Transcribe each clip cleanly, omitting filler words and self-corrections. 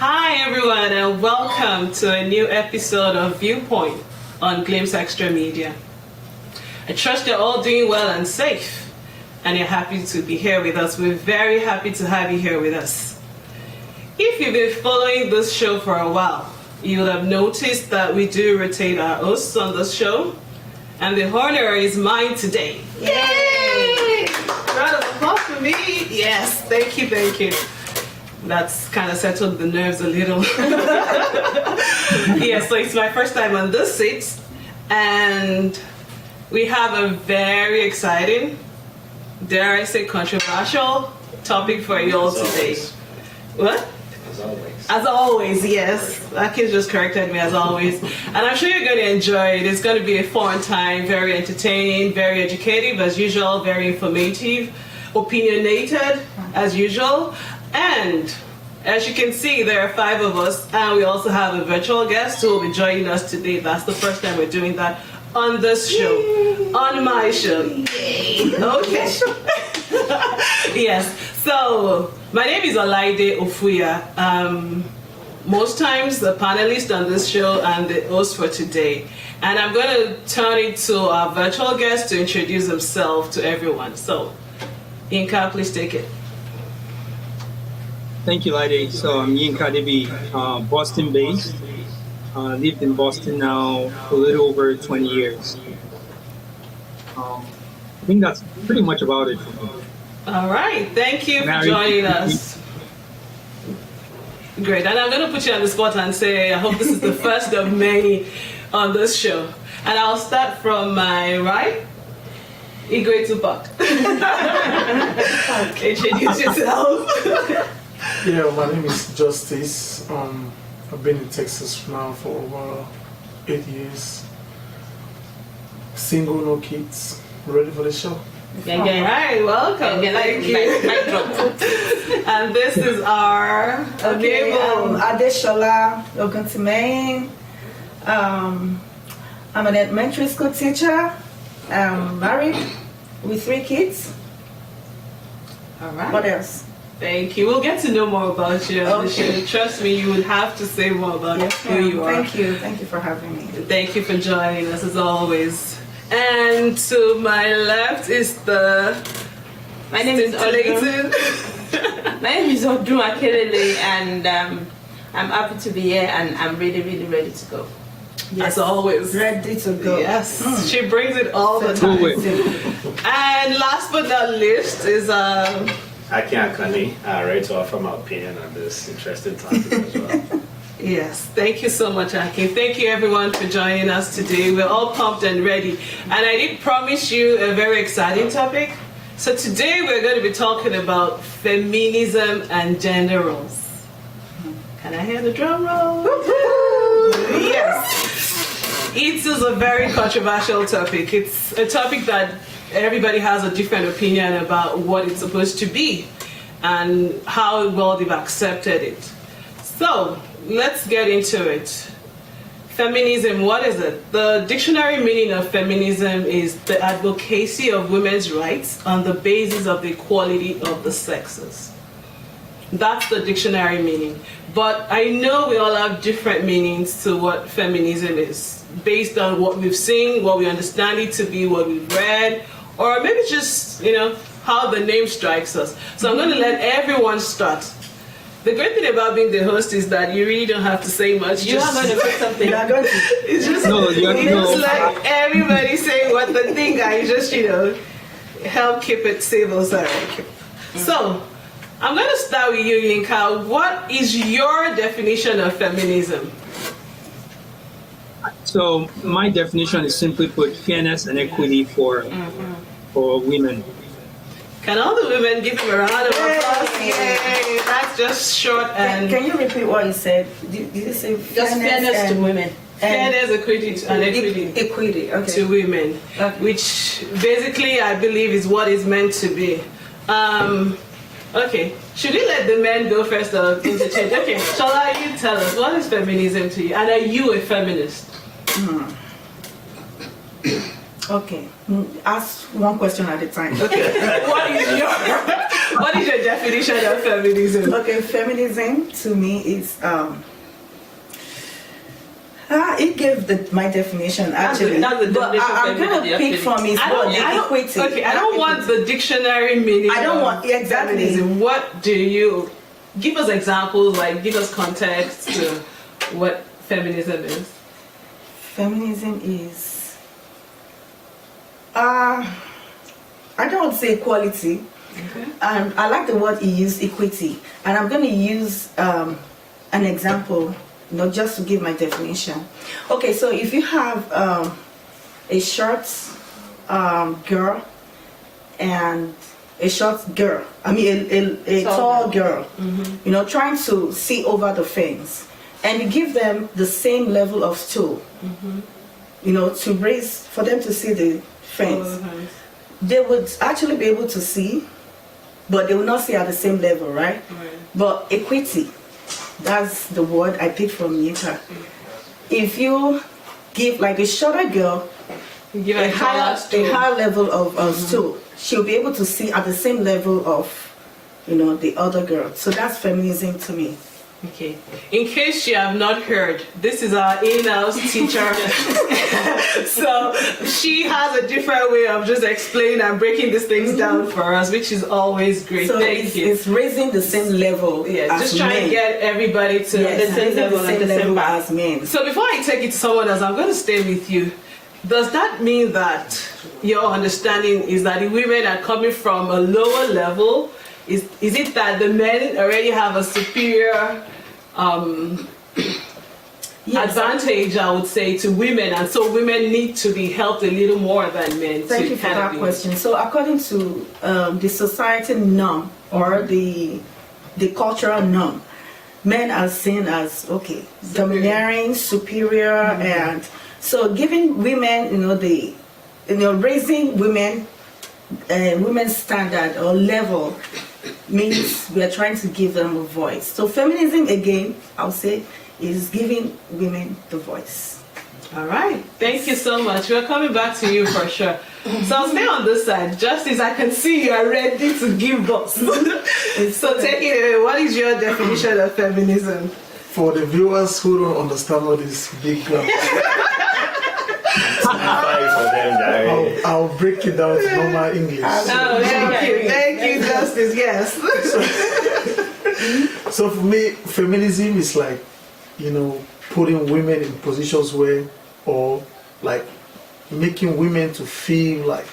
Hi everyone and welcome to a new episode of ViewPoint on Glimpse Extra Media. I trust you're all doing well and safe and you're happy to be here with us. We're very happy to have you here with us. If you've been following this show for a while, you'll have noticed that we do rotate our hosts on this show, and the honor is mine today. Yay! Round of applause for me. Yes, thank you. That's kind of settled the nerves a little. Yeah, so it's my first time on this seat, and we have a very exciting, dare I say controversial topic for you all today. What? As always, yes. Akin just corrected me, as always. And I'm sure you're going to enjoy it. It's going to be a fun time, very entertaining, very educative as usual, very informative, opinionated as usual. And as you can see, there are 5 of us, and we also have a virtual guest who will be joining us today. That's the first time we're doing that on this show, on my show. Yay. Okay. Yes. So my name is Laide Ofuya. Most times the panelist on this show and the host for today. And I'm going to turn it to our virtual guest to introduce himself to everyone. So, Yinka, please take it. Thank you, Laide. So I'm Yinka Debi, Boston-based. Lived in Boston now for a little over 20 years. I think that's pretty much about it for me. All right. Thank you for joining us. Great. And I'm going to put you on the spot and say I hope this is the first of many on this show. And I'll start from my right. Igwe Tupac. Introduce yourself. Yeah, my name is Justice. I've been in Texas now for over 8 years. Single, no kids. Ready for the show? All right, welcome. Thank you. And this is our Adesola Oguntimehin. I'm an elementary school teacher. I'm married with 3 kids. All right. What else? Thank you. We'll get to know more about you on the show. Trust me, you would have to say more about who you are. Thank you. Thank you for having me. Thank you for joining us as always. And to my left is my name is Odun. My name is Odun Akelere, and I'm happy to be here, and I'm really, really ready to go. Yes. As always. Ready to go. Yes. She brings it all the time. And last but not least is Akin Akanni, ready to offer my opinion on this interesting topic as well. Yes, thank you so much, Akin. Thank you everyone for joining us today. We're all pumped and ready. And I did promise you a very exciting topic. So today we're going to be talking about feminism and gender roles. Can I hear the drum roll? Yes. It is a very controversial topic. It's a topic that everybody has a different opinion about what it's supposed to be and how well they've accepted it. So, let's get into it. Feminism, what is it? The dictionary meaning of feminism is the advocacy of women's rights on the basis of the equality of the sexes. That's the dictionary meaning. But I know we all have different meanings to what feminism is, based on what we've seen, what we understand it to be, what we've read, or maybe just, how the name strikes us. So I'm going to let everyone start. The great thing about being the host is that you really don't have to say much. You are going to say something. It's just like everybody saying what the thing is, just, help keep it civil. Sorry. So, I'm going to start with you, Yinka. What is your definition of feminism? So my definition is simply put fairness and equity for women. Can all the women give him a round of applause? Yay! That's just short and... Can you repeat what you said? Did you say fairness to women? Fairness, equity, and equity okay. to women, which basically I believe is what it's meant to be. Okay, should we let the men go first or interchange? Okay, Shola, you tell us, what is feminism to you? And are you a feminist? Okay, ask one question at a time. Okay, What is your definition of feminism? Okay, feminism to me is it gave my definition actually, That's the but definition I'm of gonna feminism, pick actually. from his word, the equity. Okay, I don't want the dictionary meaning. I don't of want- exactly. feminism. What do you give us examples? Like, give us context to what feminism is. Feminism is, I don't say equality, Okay. and I like the word he used, equity, and I'm going to use an example, just to give my definition. Okay, so if you have a short girl and a short girl, a tall girl, trying to see over the fence, and you give them the same level of stool, to raise, for them to see the fence. They would actually be able to see, but they will not see at the same level, right? But equity, that's the word I picked from Nika. If you give like a shorter girl Give a a higher level of stool, she'll be able to see at the same level of, the other girl. So that's feminism to me. Okay. In case you have not heard, this is our in-house teacher. So she has a different way of just explaining and breaking these things down for us, which is always great. So Thank you. it's raising the same level. Yeah, as just trying men. to get everybody to Yes, the same raising level the and same the same level as men. So before I take it to someone else, I'm going to stay with you. Does that mean that your understanding is that the women are coming from a lower level? Is it that the men already have a superior advantage, I would say, to women, and so women need to be helped a little more than men? Thank you for that question. So according to the society norm or the cultural norm, men are seen as domineering, superior, and so giving women, raising women, women's standard or level means we are trying to give them a voice. So feminism, again, I'll say, is giving women the voice. All right. Thank you so much. We're coming back to you for sure. So I'll stay on this side. Justice, I can see you are ready to give us. So take it away. What is your definition of feminism? For the viewers who don't understand what is big glass, For them, Jerry. I'll break it down to normal English. Oh, thank you, Justice. Yes. So for me, feminism is like, putting women in positions where, or like making women to feel like,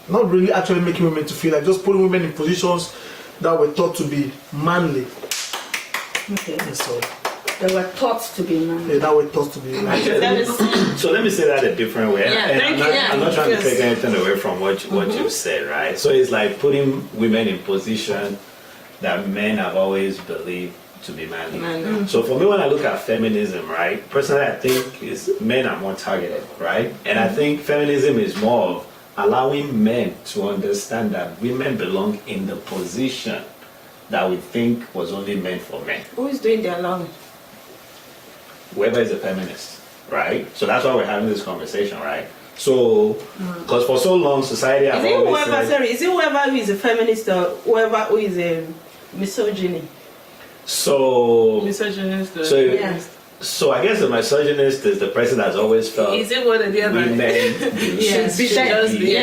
not really actually making women to feel like, just putting women in positions that were thought to be manly. Okay. And so, They were taught to be manly. that were thought to be manly. So let me say that a different way. Yeah, And thank you. I'm not trying Yes. to take anything away from what you said, right? So it's like putting women in position that men have always believed to be manly. So for me, when I look at feminism, right, personally, I think men are more targeted, right? And I think feminism is more of allowing men to understand that women belong in the position that we think was only meant for men. Who is doing the allowing? Whoever is a feminist, right? So that's why we're having this conversation, right? So, because for so long, society has always said, Is it whoever who is a feminist or whoever who is a misogyny? so, Misogynist. so, Yes. so I guess the misogynist is the person that's always felt Is it one or the other? women Yes, should just be,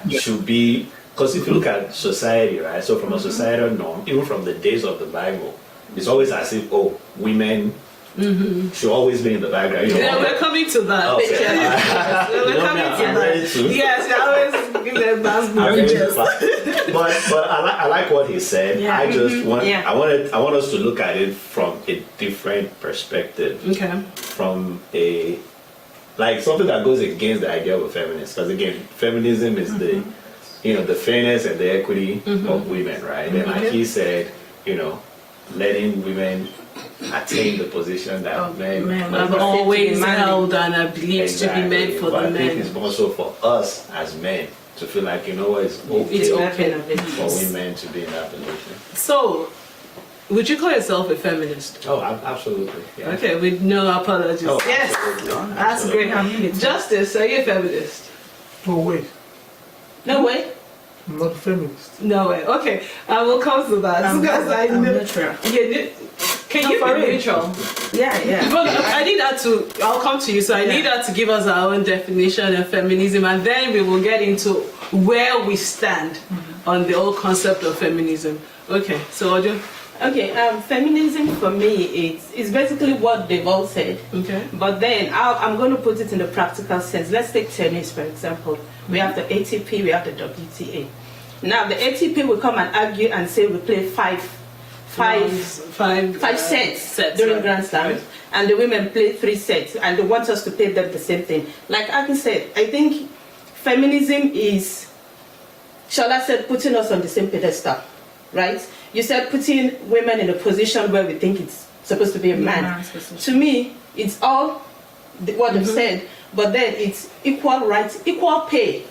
be, should be, because if you look at society, right, so from a societal norm, even from the days of the Bible, it's always as if, women should always be in the background. Yeah, we're coming to that. Okay. Yes, we're You know coming me, to I'm that. ready to. Yes, I always give them that I'm ready yes. to but I like what he said. Yeah. I just want Yeah. I want us to look at it from a different perspective, Okay. from a like something that goes against the idea of a feminist. Because again, feminism is the the fairness and the equity of women, right? And like he said, letting women attain the position that men I've always held and I believe to be meant for but the I think men. it's more so for us as men to feel like it's okay It's open. for women to be in that position. So, would you call yourself a feminist? Oh, absolutely. Yeah. Okay, with no apologies. Oh, Yes, absolutely. that's great. Justice, are you a feminist? Oh wait, No way. I'm not a feminist. No way. Okay, I will come to that because I'm neutral. Can you be neutral? Yeah. But I need her to. I'll come to you. So I need her to give us our own definition of feminism, and then we will get into where we stand on the whole concept of feminism. Okay. So Ojo. Okay, feminism for me is basically what they've all said. Okay. But then I'm going to put it in the practical sense. Let's take tennis, for example. We have the ATP, we have the WTA. Now, the ATP will come and argue and say we play five sets during Grand Slams, right. And the women play 3 sets, and they want us to play them the same thing. Like Akin said, I think feminism is, Shola said, putting us on the same pedestal, right? You said putting women in a position where we think it's supposed to be a man. To me, it's all what they've said, but then it's equal rights, equal pay.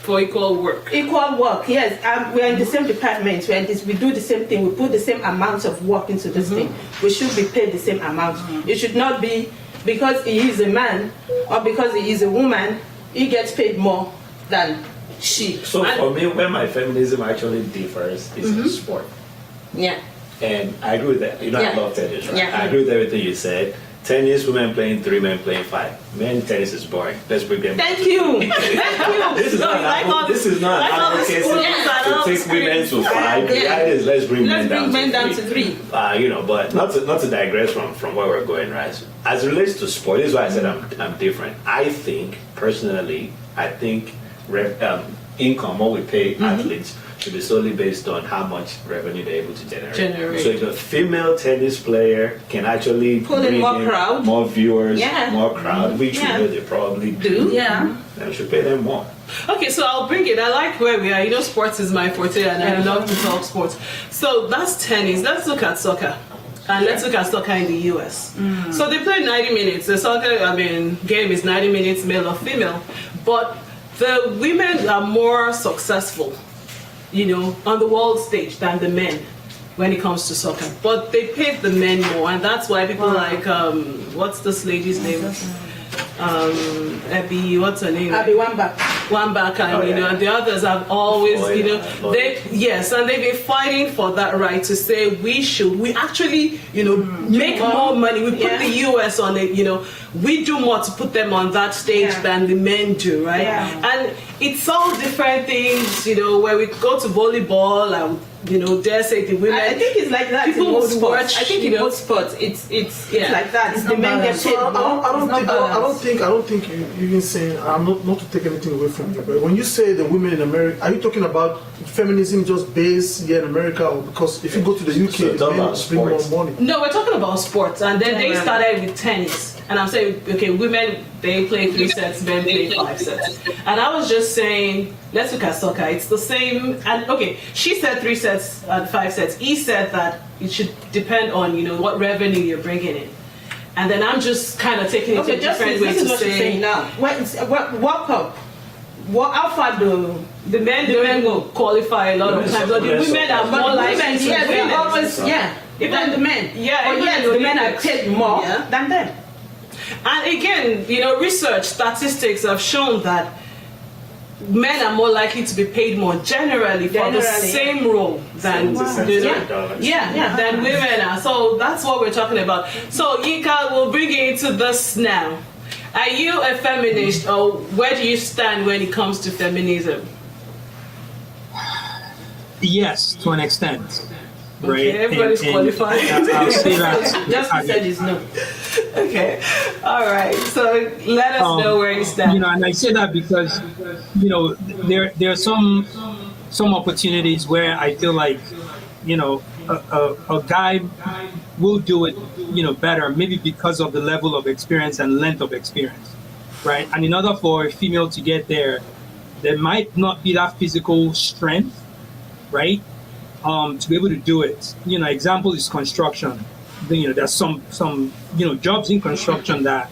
For equal work. Equal work, yes. We're in the same department. We do the same thing. We put the same amount of work into this thing. We should be paid the same amount. It should not be because he is a man or because he is a woman, he gets paid more than she. So for me, where my feminism actually differs is in sport. Yeah. And I agree with that. You know, I love tennis, right? Yeah. I agree with everything you said. Tennis, women playing 3, men playing 5. Men tennis is boring. Let's bring them. Thank you. This is not this is not advocacy to take women to 5. The idea is let's bring men down to 3. You know, but not to digress from where we're going, right? So, as it relates to sport, this is why I said I'm different. I think personally, income, what we pay athletes, should be solely based on how much revenue they're able to generate. So if a female tennis player can actually pull in more crowd, more viewers, more crowd, which we know they probably do, then we should pay them more. Okay, so I'll bring it. I like where we are. You know, sports is my forte, and I love to talk sports. So that's tennis. Let's look at soccer. And let's look at soccer in the US. So they play 90 minutes. The soccer, game is 90 minutes, male or female. But the women are more successful, you know, on the world stage than the men when it comes to soccer. But they pay the men more, and that's why people like, what's this lady's name? Abby, what's her name? Abby Wambach, and you know, and the others have always, you know, and they've been fighting for that right to say we actually, you know, make more money. We put the US on it, you know, we do more to put them on that stage than the men do, right? And it's all different things, you know, where we go to volleyball and, you know, dare say the women. I think it's like that. People in most sports. watch. I think in most sports, it's like that. It's the men get paid more. I don't think you even saying. I'm not to take anything away from you, but when you say the women in America, are you talking about feminism just based here in America, or because if you go to the UK, the men bring more money? No, we're talking about sports, and then they started with tennis. And I'm saying, okay, women, they play 3 sets, men play 5 sets. And I was just saying, let's look at soccer. It's the same. And okay, she said 3 sets and 5 sets. He said that it should depend on, you know, what revenue you're bringing in. And then I'm just kind of taking it a different way to say. Now, World Cup. How far do the men will qualify a lot of times, but the women are more likely to win. Even the men. The men are paid more than them. And again, you know, research statistics have shown that men are more likely to be paid more generally for the same role than than women are. So that's what we're talking about. So Yinka, we'll bring you into this now. Are you a feminist, or where do you stand when it comes to feminism? Yes, to an extent. Okay, right? everybody's qualified. I'll say that. Just said is no. Okay, all right. So let us know where you stand. You know, and I say that because, you know, there are some opportunities where I feel like, you know, a guy will do it, you know, better, maybe because of the level of experience and length of experience, right? And in order for a female to get there, there might not be that physical strength, right? To be able to do it. You know, example is construction. You know, there's some you know, jobs in construction that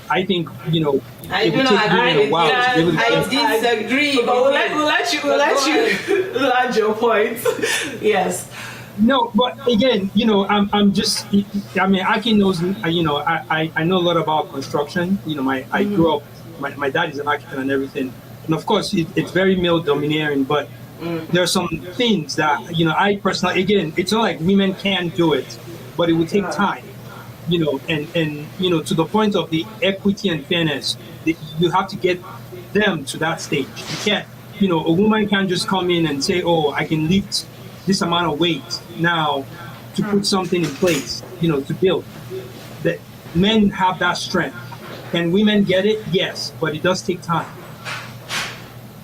I think, you know, it would take women a while to be able to I disagree. But we'll let you land your point. Yes. No, but again, you know, I'm just, I mean, Akin knows, you know, I know a lot about construction. You know, I grew up, my dad is an architect and everything. and of course it's very male domineering, but there are some things that I personally, again, it's not like women can't do it, but it will take time, and to the point of the equity and fairness, you have to get them to that stage. You can't, a woman can't just come in and say, oh, I can lift this amount of weight now to put something in place, to build. That men have that strength. Can women get it? Yes, but it does take time.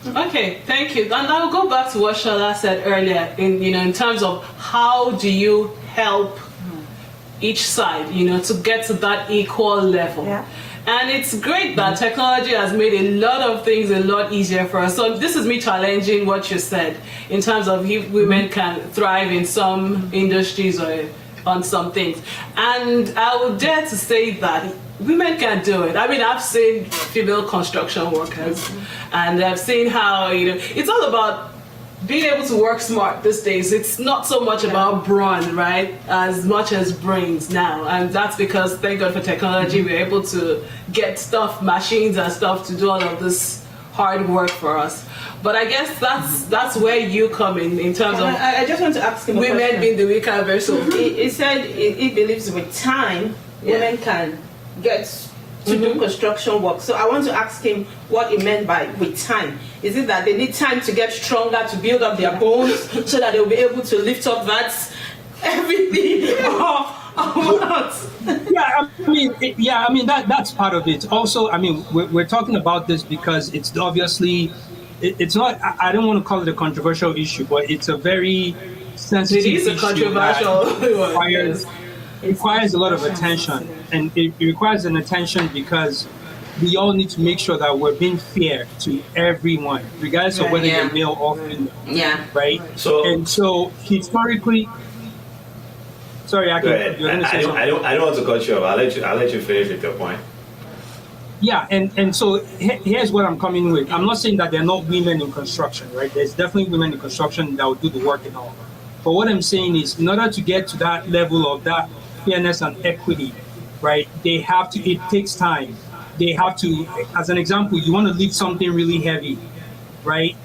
Okay, thank you. And I'll go back to what Shola said earlier in terms of how do you help each side, to get to that equal level. Yeah. And it's great that technology has made a lot of things a lot easier for us. So this is me challenging what you said in terms of if women can thrive in some industries or on some things. And I would dare to say that women can do it. I mean, I've seen female construction workers, and I've seen how, it's all about being able to work smart these days. It's not so much about brawn, right, as much as brains now. And that's because, thank God for technology, we're able to get machines and stuff to do all of this hard work for us. But I guess that's where you come in terms of I just want to ask him women being the weaker vessel. He said he believes with time, women can get to do construction work. So I want to ask him what he meant by with time. Is it that they need time to get stronger, to build up their bones, so that they'll be able to lift up everything, or what? I mean that's part of it. Also, I mean, we're talking about this because it's obviously, it's not. I don't want to call it a controversial issue, but it's a very sensitive issue. It is a controversial that requires a lot of attention, and it requires an attention because we all need to make sure that we're being fair to everyone, regardless of whether you're male or female. Yeah. Right. So historically, sorry, I don't want to cut you off. I'll let you finish with your point. Yeah, and so here's what I'm coming with. I'm not saying that there are not women in construction, right? There's definitely women in construction that will do the work and all. But what I'm saying is, in order to get to that level of that fairness and equity, right, it takes time. They have to, as an example, you want to lift something really heavy, right?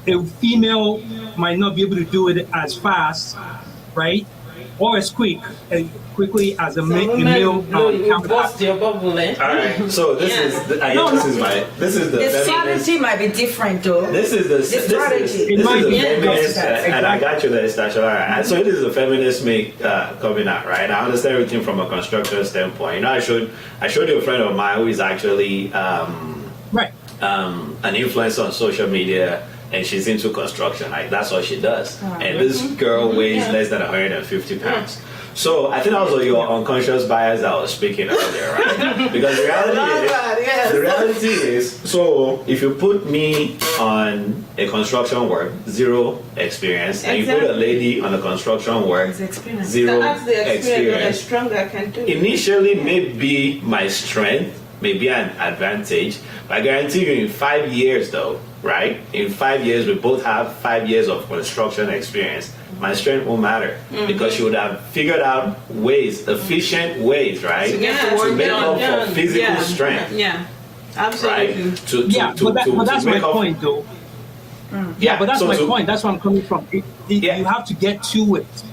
A female might not be able to do it as fast, right? Or as quickly as a male. You bust your bubble, eh? All right. So this is the The strategy might be different, though. This is the strategy. feminist, and I got you there, Stasha. All right. So it is the feminist make coming out, right? I understand everything from a construction standpoint. I showed you a friend of mine who is actually an influencer on social media. And she's into construction, like that's what she does. And this girl weighs less than 150 pounds. So I think that was your unconscious bias that I was speaking earlier, right? Because the reality is, so if you put me on a construction work, zero experience, and you put a lady on a construction work, zero experience, stronger I can do. Initially, maybe my strength may be an advantage, but I guarantee you in 5 years though, right? In 5 years, we both have 5 years of construction experience. My strength won't matter because she would have figured out efficient ways, right? To get the work make up done. for physical strength. Yeah, absolutely. Right? But that's my point, though. Yeah, but that's my point. That's where I'm coming from. You have to get to it.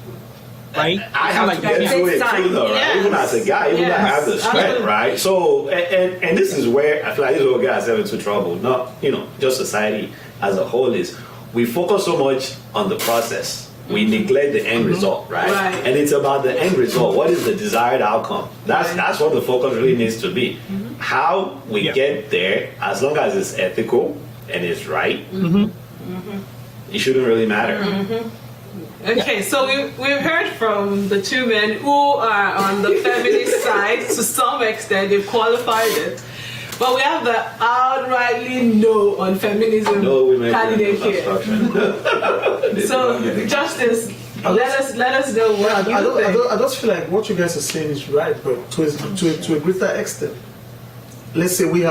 Right? I have to get to it too, though, right? Even as a guy, even I have the strength, right? So, and this is where I feel like this will get ourselves into trouble. Not, just society as a whole is we focus so much on the process. We neglect the end result, right? And it's about the end result. What is the desired outcome? That's what the focus really needs to be. How we get there, as long as it's ethical and it's right, it shouldn't really matter. Okay, so we've heard from the two men who are on the feminist side. To some extent, they've qualified it. But we have the outrightly no on feminism candidate here. So, Justice, let us know what you think. I just feel like what you guys are saying is right, but to a greater extent. Let's say me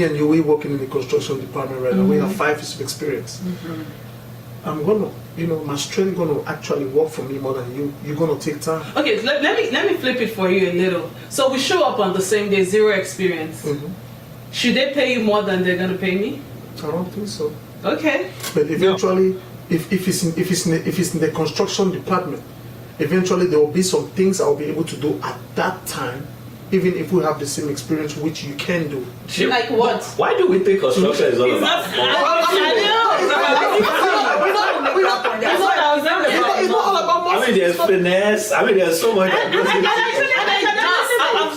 and you, we working in the construction department right now. We have 5 years of experience. I'm gonna, my strength gonna actually work for me more than you. You're gonna take time. Okay, let me flip it for you a little. So we show up on the same day, zero experience. should they pay you more than they're going to pay me? I don't think so. Okay. But eventually, if it's in the construction department, eventually there will be some things I'll be able to do at that time, even if we have the same experience, which you can do. Like what? Why do we think construction is all about? It's not all about money. I mean, there's finesse. I mean, there's so much.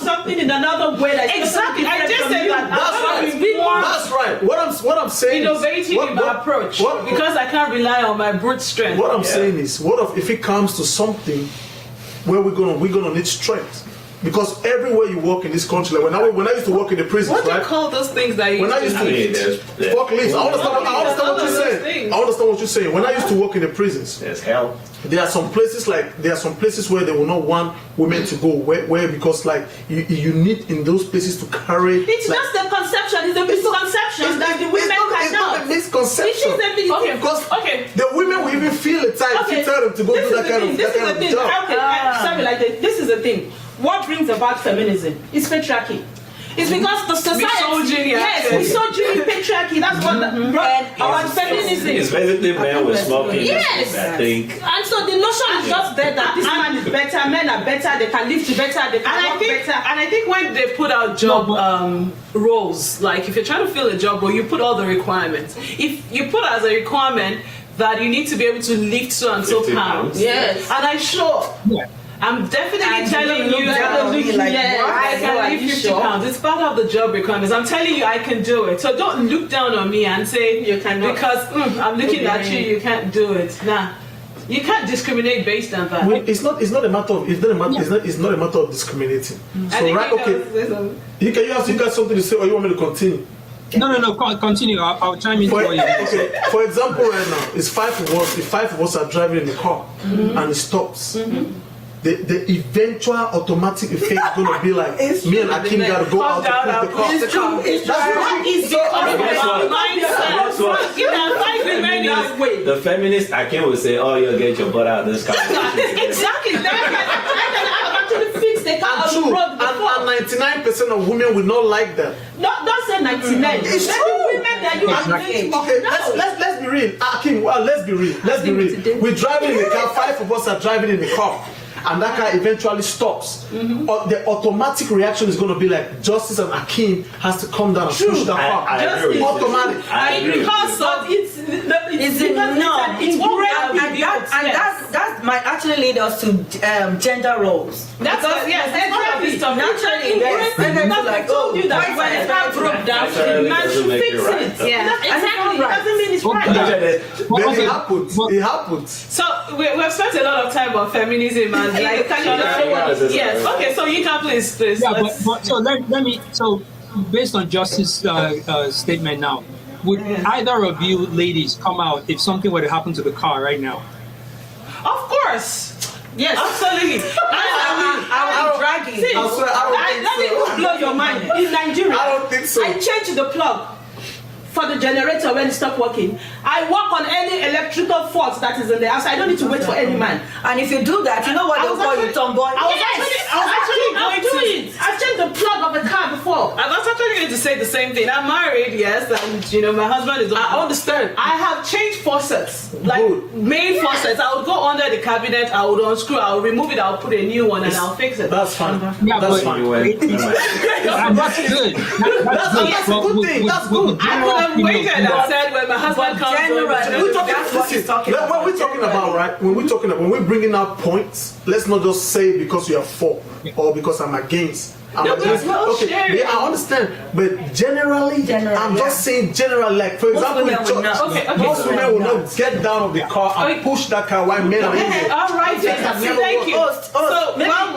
Something in another way. Like Exactly. I just said that. That's right. What I'm saying Innovative is, in my approach, because I can't rely on my brute strength. What I'm saying is, what if it comes to something where we're gonna need strength? Because everywhere you work in this country, like when I used to work in the prisons, What do you right? call those things that you When I used to forklifts, I understand what you're saying. I understand what you're saying. When I used to work in the prisons, There's hell. there are some places where they will not want women to go where because like you need in those places to carry. It's like, just the conception. It's a misconception that the women it's not a cannot. misconception. Okay, Because okay. the women will even feel the time if you tell them to go do that kind of job. Okay, sorry, like this is the thing. What brings about feminism is patriarchy. It's because the society, Misogyny, yes, misogyny, patriarchy. That's what brought about feminism. It's basically men with smoking. Yes. I think. And so the notion is just there that this man is better, men are better, they can live better, they can work better. And I think when they put out job roles, like if you're trying to fill a job role, you put all the requirements. If you put as a requirement that you need to be able to lift so and so 50 pounds, Yes. and I'm sure. Yeah. I'm definitely And telling you you look that down on me like, I can lift 50 pounds. It's part of the job requirements. I'm telling you, I can do it. So don't look down on me and say You cannot. because I'm looking at you. You can't do it. Nah, you can't discriminate based on that. It's not a matter of discriminating. So right, okay. You got something to say, or you want me to continue? No. Continue. I'll chime in for you. Okay. For example, right now, it's five of us. If 5 of us are driving in the car and it stops, the eventual automatic effect is going to be like me and Akin got to go out to push the car. The feminist Akin will say, "Oh, you'll get your butt out of this conversation." Exactly. I actually fix the car on the True. road before. And 99% of women would not like that. Don't say 99. It's Let true. the women that you Exactly. are Okay, no. let's be real. Akin, well, let's be real. We're driving in the car. 5 of us are driving in the car, and that car eventually stops. The automatic reaction is going to be like Justice and Akin has to come down and push the car. I agree with you. Automatic. I agree. Because of It's enough. It's And that might actually lead us to gender roles. That's Because yes, exactly. naturally, there's I told you that when the car broke down, the man should fix it. Yeah. Exactly. It doesn't mean it's right. Then it happens. So we've spent a lot of time on feminism and like yes. Okay, so you can please. Yeah, let's- but so let me. So based on Justice's statement now, would either of you ladies come out if something were to happen to the car right now? Of course. Yes. Absolutely. I will drag it. See, I swear, I don't think let me so. blow your mind. In Nigeria, I don't think so. I changed the plug for the generator when it stopped working. I work on any electrical fault that is in the house. I don't need to wait for any man. And if you do that, you know what they'll call you tomboy. I was actually I'll going do to. it. I've changed the plug of the car before. I was actually going to say the same thing. I'm married, yes, and my husband is. I understand. I have changed faucets, like main faucets. I would go under the cabinet. I would unscrew. I would remove it. I'll put a new one, and I'll fix it. That's fine. Yeah, That's but fine. that's good. That's a good thing. That's good. I could have waited and said when my husband comes over. That's what he's talking about. When we're talking about, right? When we're bringing out points, let's not just say because you are for or because I'm against. Okay, yeah, I understand, but generally, I'm just saying generally, like for example, women will not. most women will not get down of the car and push that car while men are in there. All right, thank you. So while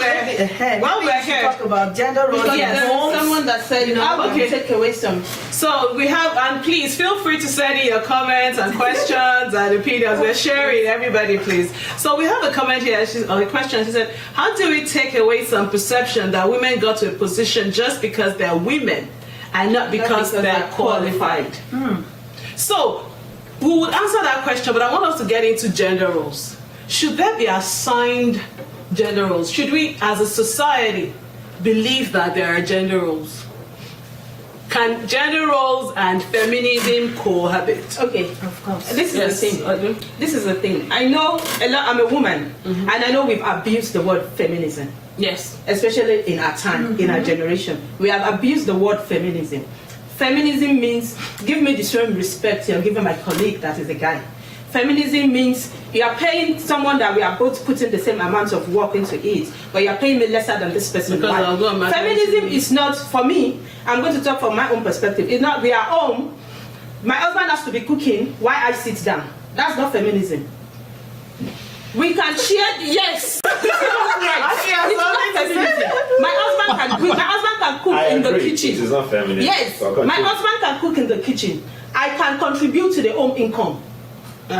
we're here, talk about gender roles. Because Yes. there was someone that said, how Okay. to take away some. So we have, and please feel free to send in your comments and questions and opinions. We're sharing, everybody, please. So we have a comment here, a question. She said, how do we take away some perception that women got to a position just because they're women and not because they're qualified? So we would answer that question, but I want us to get into gender roles. Should there be assigned gender roles? Should we, as a society, believe that there are gender roles? Can gender roles and feminism cohabit? Okay, Of course. this is Yes. the thing. This is the thing. I know a lot. I'm a woman, and I know we've abused the word feminism, Yes. especially in our time, in our generation. We have abused the word feminism. Feminism means give me the same respect you're giving my colleague that is a guy. Feminism means you are paying someone that we are both putting the same amount of work into it, but you are paying me lesser than this person. Because Why? I'll go and marry Feminism you. is not, for me, I'm going to talk from my own perspective. It's not, we are home, my husband has to be cooking while I sit down. That's not feminism. We can share, yes. This is not right. It's not feminism. My husband can cook I in the agree. kitchen. It is not feminist. Yes, Or my control. husband can cook in the kitchen. I can contribute to the home income. You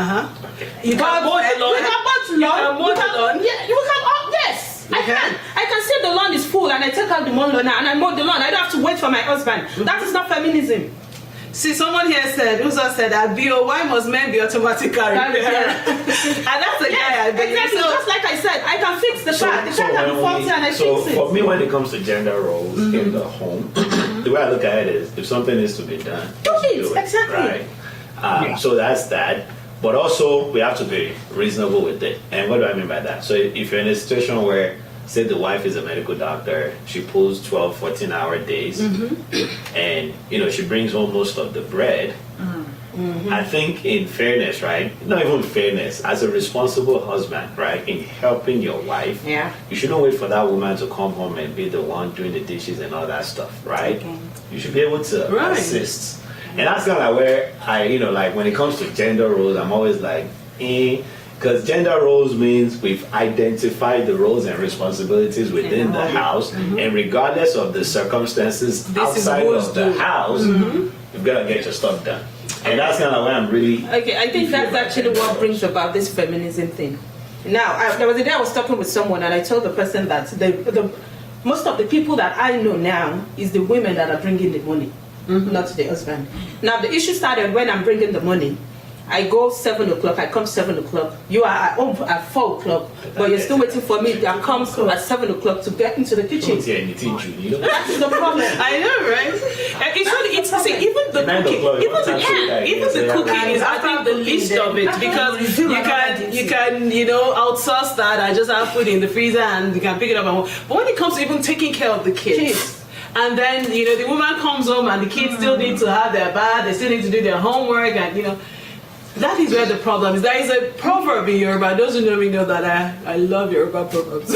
can mow the lawn. We can both lawn. can mow the lawn. Yeah, you can. Oh, yes, I Okay. can. I can say the lawn is full and I take out the lawn and I mow the lawn. I don't have to wait for my husband. That is not feminism. See, someone here said, Uzo said that why must men be automatic car repair? Yeah. And that's a guy, I bet. Exactly. So, Just like I said, I can fix the car. The car can be faulty and I so fix it. for me, when it comes to gender roles in the home, the way I look at it is, if something needs to be done, Do let's it, exactly. Right. Yeah. So that's that. But also, we have to be reasonable with it. And what do I mean by that? So if you're in a situation where, say the wife is a medical doctor, she pulls 12, 14-hour days, and she brings home most of the bread. I think in fairness, right? Not even fairness, as a responsible husband, right, in helping your wife, Yeah. you shouldn't wait for that woman to come home and be the one doing the dishes and all that stuff, right? Okay. You should be able to Right. assist. And that's kind of where I, like when it comes to gender roles, I'm always like, because gender roles means we've identified the roles and responsibilities within the house, and regardless of the circumstances This is outside who's of the doing. house, you've got to get your stuff done. And that's kind of where I'm really. Okay, I think that's actually what brings about this feminism thing. Now, there was a day I was talking with someone and I told the person that the most of the people that I know now is the women that are bringing the money, not the husband. Now, the issue started when I'm bringing the money. I go 7 o'clock, I come 7 o'clock. You are at home at 4 o'clock, but you're still waiting for me. I come at 7 o'clock to get into the kitchen. Don't hear anything, Julie. That's the problem. I know, right? It's see, even the 9 cooking, o'clock, even what time should I even get? the Yeah. cooking is I think the least of it because you can outsource that. I just have food in the freezer and you can pick it up. But when it comes to even taking care of the kids. And then the woman comes home and the kids still need to have their bath. They still need to do their homework, and that is where the problem is. There is a proverb in Yoruba. Those who know me know that I love Yoruba proverbs.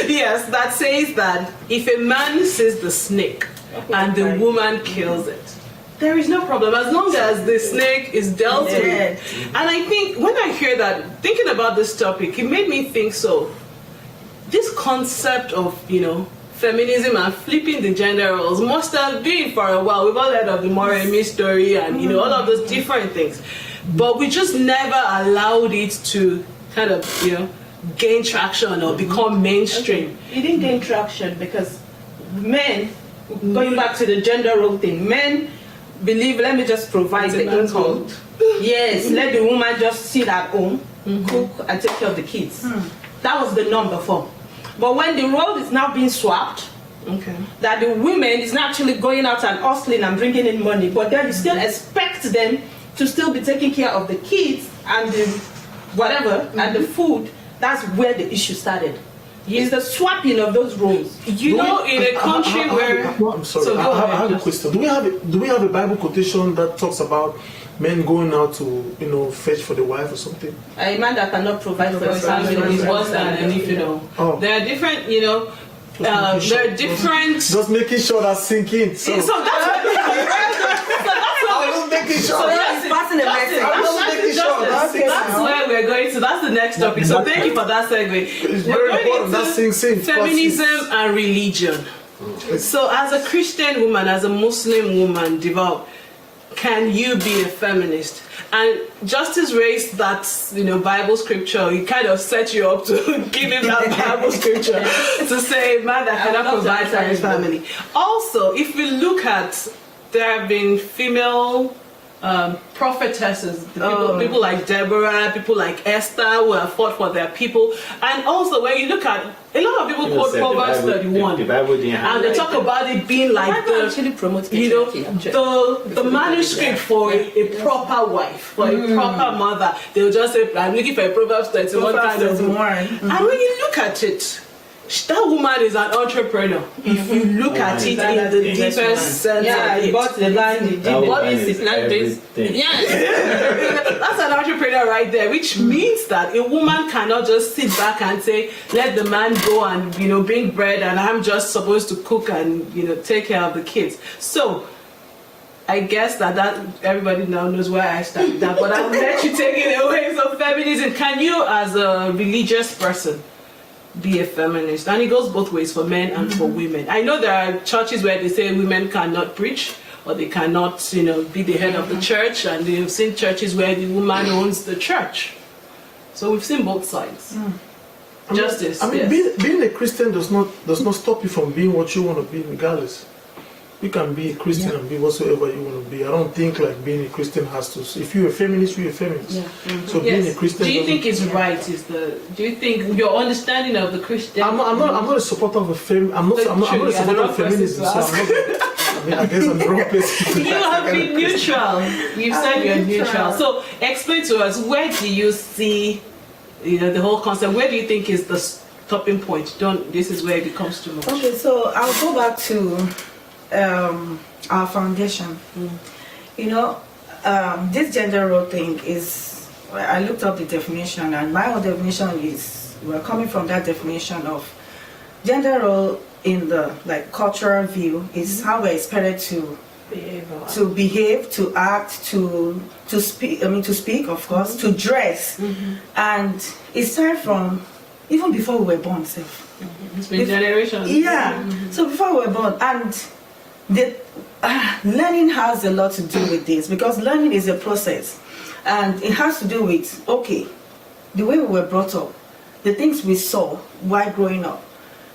Yes, that says that if a man sees the snake and the woman kills it, there is no problem as long as the snake is dealt with. And I think when I hear that, thinking about this topic, it made me think this concept of, feminism and flipping the gender roles must have been for a while. We've all heard of the Moremi story and all of those different things, but we just never allowed it to kind of gain traction or become mainstream. It didn't gain traction because men, going back to the gender role thing, men believe, let me just provide the man's income. world. Yes, let the woman just sit at home, cook and take care of the kids. That was the norm before. But when the role is now being swapped, that the women is not actually going out and hustling and bringing in money, but then you still expect them to still be taking care of the kids and the whatever and the food. That's where the issue started. It's the swapping of those roles. In a country where... I'm sorry, So go I have a ahead. question. Do we have a Bible quotation that talks about men going out to fetch for the wife or something? A man that cannot provide for his family Family is is worse worse than than any Oh. There are different, there are different... Just making sure that's sinking. So, So that's what... I was making sure. Passing the message. I'm just making sure. That's where we're going to. That's the next topic. So thank you for that segue. It's We're very going important. That into sinks in. feminism and religion. So as a Christian woman, as a Muslim woman, devout, can you be a feminist? And Justice raised that Bible scripture. He kind of set you up to give him that Bible scripture to say man that cannot provide for his family. Also, if we look at, there have been female prophetesses, people like Deborah, people like Esther who have fought for their people. And also when you look at, a lot of people quote Proverbs 31 the Bible didn't have and they talk about it being like actually promotes the manuscript for a proper wife, for a proper mother. They'll just say, I'm looking for a Proverbs 31 kind of woman. And when you look at it, that woman is an entrepreneur. If you look at it in the deepest sense of it. Bought the land, he did the plant this. That's an entrepreneur right there, which means that a woman cannot just sit back and say, let the man go and bring bread and I'm just supposed to cook and take care of the kids. So I guess that everybody now knows where I stand. But I'll let you take it away. So feminism, can you as a religious person be a feminist? And it goes both ways for men and for women. I know there are churches where they say women cannot preach or they cannot, be the head of the church, and they've seen churches where the woman owns the church. So we've seen both sides. Justice. I mean, yes. being a Christian does not stop you from being what you want to be, regardless. You can be a Christian and be whatsoever you want to be. I don't think like being a Christian has to. If you're a feminist, you're a feminist. Yeah. So being a Christian. Do you think it's right? Do you think your understanding of the Christian? I'm not a supporter of a I'm not a supporter of feminism. So I guess I'm the wrong person. You have been neutral. You've said you're neutral. So explain to us, where do you see, the whole concept? Where do you think is the stopping point? This is where it becomes too much. Okay, so I'll go back to our foundation. This gender role thing is, I looked up the definition, and my own definition is, we're coming from that definition of gender role in the cultural view is how we're expected to behave, to act, to speak, of course, to dress, and it started from even before we were born. It's been generations. Yeah. So before we were born, and learning has a lot to do with this, because learning is a process, and it has to do with the way we were brought up, the things we saw while growing up,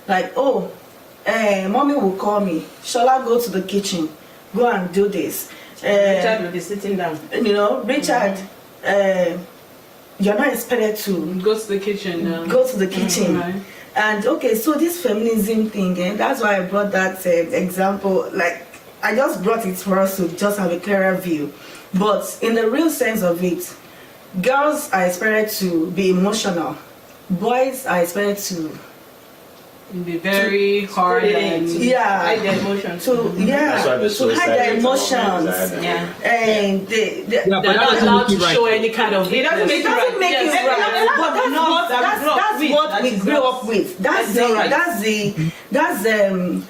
like mommy will call me, shall I go to the kitchen, go and do this. Richard will be sitting down. Richard, you're not expected to go to the kitchen. Go to the kitchen. Right. And so this feminism thing, and that's why I brought that example. I just brought it for us to just have a clearer view. But in the real sense of it, girls are expected to be emotional. Boys are expected to be very hard and hide their emotions. To hide their emotions. And they're not allowed to show any kind of. It doesn't make it right. But that's what we grew up with. That's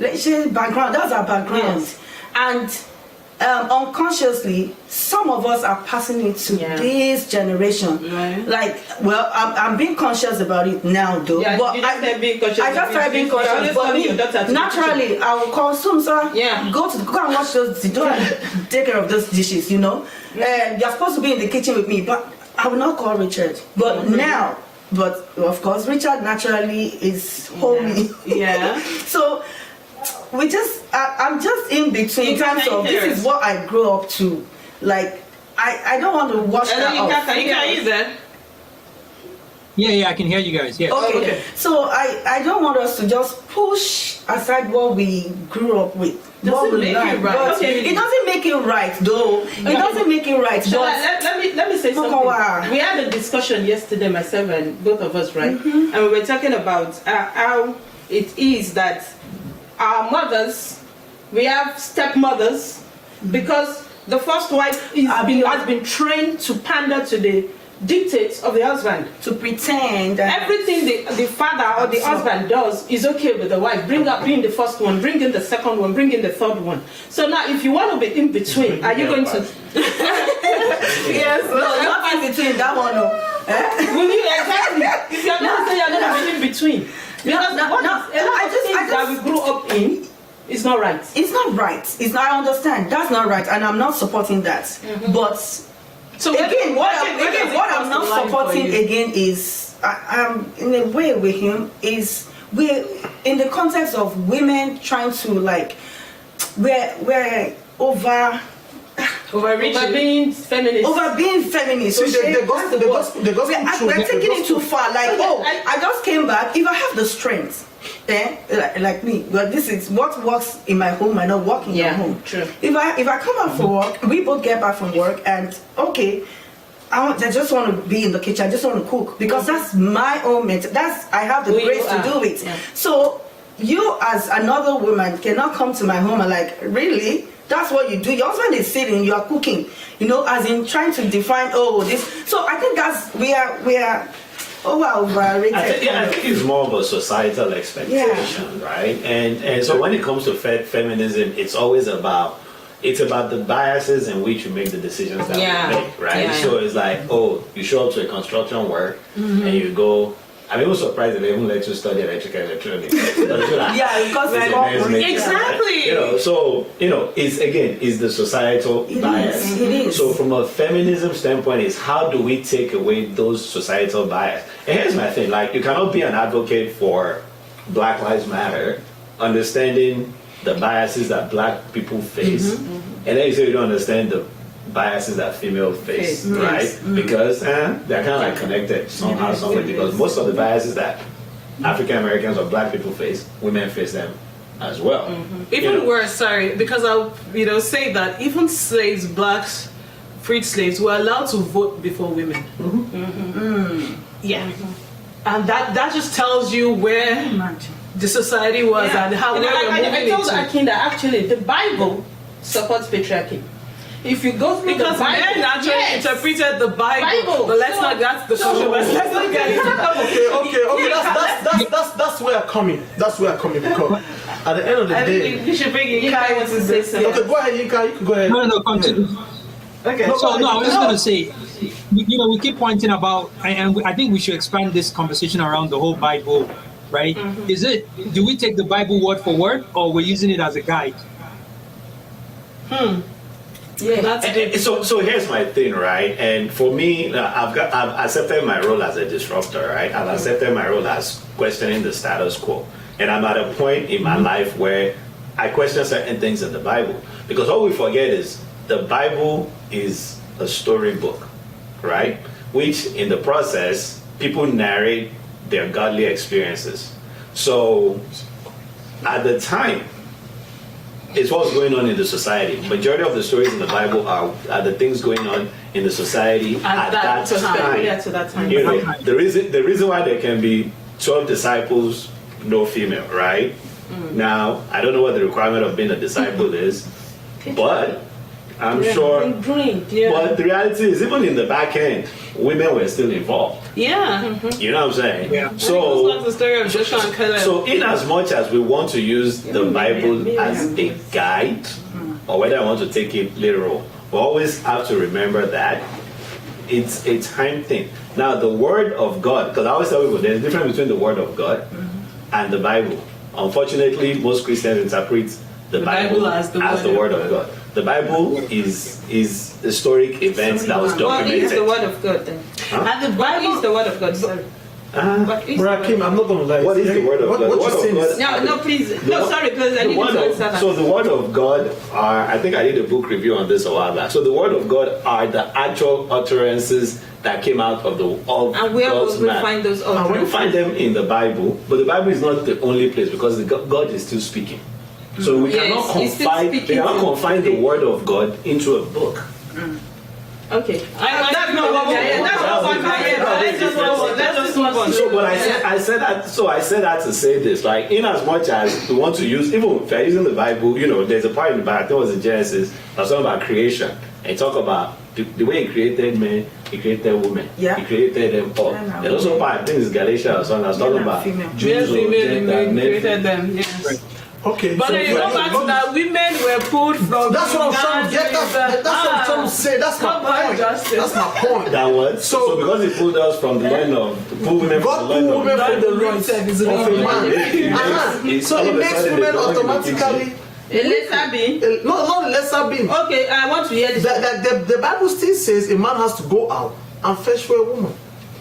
let's say background. That's our background. Yes. And unconsciously, some of us are passing it to this generation. Right. I'm being conscious about it now, though. Yeah, but I just started being conscious. But naturally, I will call Sumsa. Go and wash those. Go and take care of those dishes. You're supposed to be in the kitchen with me, but I will not call Richard. But now, of course, Richard naturally is homey. Yeah. So. I'm just in between in terms of this is what I grew up to. I don't want to wash that off. Can you hear that? Yeah, I can hear you guys. Yes. Okay. So I don't want us to just push aside what we grew up with. Doesn't make it right. It doesn't make it right, though. It doesn't make it right. So let me say something. We had a discussion yesterday, myself and both of us, right? And we were talking about how it is that our mothers, we have stepmothers, because the first wife has been trained to pander to the dictates of the husband, to pretend that everything the father or the husband does is okay with the wife. Bring in the first one, bring in the second one, bring in the third one. So now, if you want to be in between, are you going to? Yes, no, not in between. That one, no. Will you exactly? If you're not saying you're going to be in between. Because that we grew up in is not right. It's not right. I understand. That's not right, and I'm not supporting that. But what I'm not supporting again is I'm in a way with him is we're in the context of women trying to we're over. Over being feminist. Over being feminist. See, Okay? the gospel We're taking it too far. Like, Okay, I just came back. If I have the strength, like me, but this is what works in my home might not work in your home. True. If I come out for work, we both get back from work, and okay, I just want to be in the kitchen. I just want to cook because that's my own mental. I have the Who you grace to are. do it. Yeah. So you, as another woman, cannot come to my home and like, really? That's what you do. Your husband is sitting, you are cooking. As in trying to define this. So I think we are overrated. I think it's more of a societal expectation, right? And so when it comes to feminism, it's always about the biases in which you make the decisions that we make, right? Yeah. So it's like, you show up to a construction work and you go. I'm even surprised that they even let you study electrical electronics. Yeah, because It's it's advanced nature, Exactly. right? So it's the societal bias. It is. So from a feminism standpoint, is how do we take away those societal bias? And here's my thing: like, you cannot be an advocate for Black Lives Matter, understanding the biases that Black people face, and then you say you don't understand the biases that female face, right? Because they're kind of like connected somehow, somewhere. Because most of the biases that African Americans or Black people face, women face them as well. Even worse, because I'll say that even slaves, blacks, freed slaves, were allowed to vote before women. Yeah, and that just tells you where the society was and how where we're moving I told into. Akin that actually the Bible supports patriarchy. If you go through Because the Bible, men actually interpreted the Bible. But let's not get the controversy. Let's not get into that. Okay. That's where I'm coming. That's where I'm coming because at the end of the I day. think we should bring in Kai wants to say something. Okay, go ahead, Yinka. You can go ahead. No, continue. Okay. I was just going to say, we keep pointing about, and I think we should expand this conversation around the whole Bible, right? Do we take the Bible word for word, or we're using it as a guide? So here's my thing, right? And for me, I've accepted my role as a disruptor, right? I've accepted my role as questioning the status quo, and I'm at a point in my life where I question certain things in the Bible, because what we forget is the Bible is a storybook, right? Which in the process, people narrate their godly experiences. So at the time, it's what's going on in the society. Majority of the stories in the Bible are the things going on in the society at that time. Yeah, to that time. The reason why there can be 12 disciples, no female, right? Now, I don't know what the requirement of being a disciple is, but I'm sure. But the reality is, even in the back end, women were still involved. Yeah. You know what I'm saying? Yeah. So, That's the story of Joshua and Caleb. so in as much as we want to use the Bible as a guide, or whether I want to take it literal, we always have to remember that it's a time thing. Now, the Word of God, because I always tell people there's a difference between the Word of God and the Bible. Unfortunately, most Christians interpret the Bible as the Word of God. The Bible is historic events that was What is documented. the word of God then? And the What Bible is the word of God? Sorry. What is the Brother word Kim, of I'm not going to lie. What is the Word of God? What The you're Word of saying is... God- No, please. No, sorry, because I The need word to of- answer that. So the Word of God are, I think I did a book review on this a while back. So the Word of God are the actual utterances that came out of And where God's will we mouth. find those And we utterances? find them in the Bible, but the Bible is not the only place because God is still speaking. So we Yes, cannot he's still confine, speaking we cannot to- confine the Word of God into a book. Okay. That's not what Let's just move on. So, but I said that to say this, like, in as much as we want to use, even if you're using the Bible, there's a part in the Bible, I think it was in Genesis, that's talking about creation, and talk about the way He created men, He created women, Yeah. He created them all. Yeah, There's also part, I think it's Galatians or something, that's talking and about female. Yes, Jews or women Gentiles, men, created them. Yes. Okay, But then you go back to that women were pulled from. That's what I'm trying to get. That's what I'm trying to say. That's my point. That's my point. That what? So- So because He pulled us from the line of pulled women God from the line pulled of women from the roots Said it's of a really man. It's So all it of a makes sudden women they don't even automatically... A lesser being. No, not a lesser being. Okay, I want to hear this. The Bible still says a man has to go out and fetch for a woman.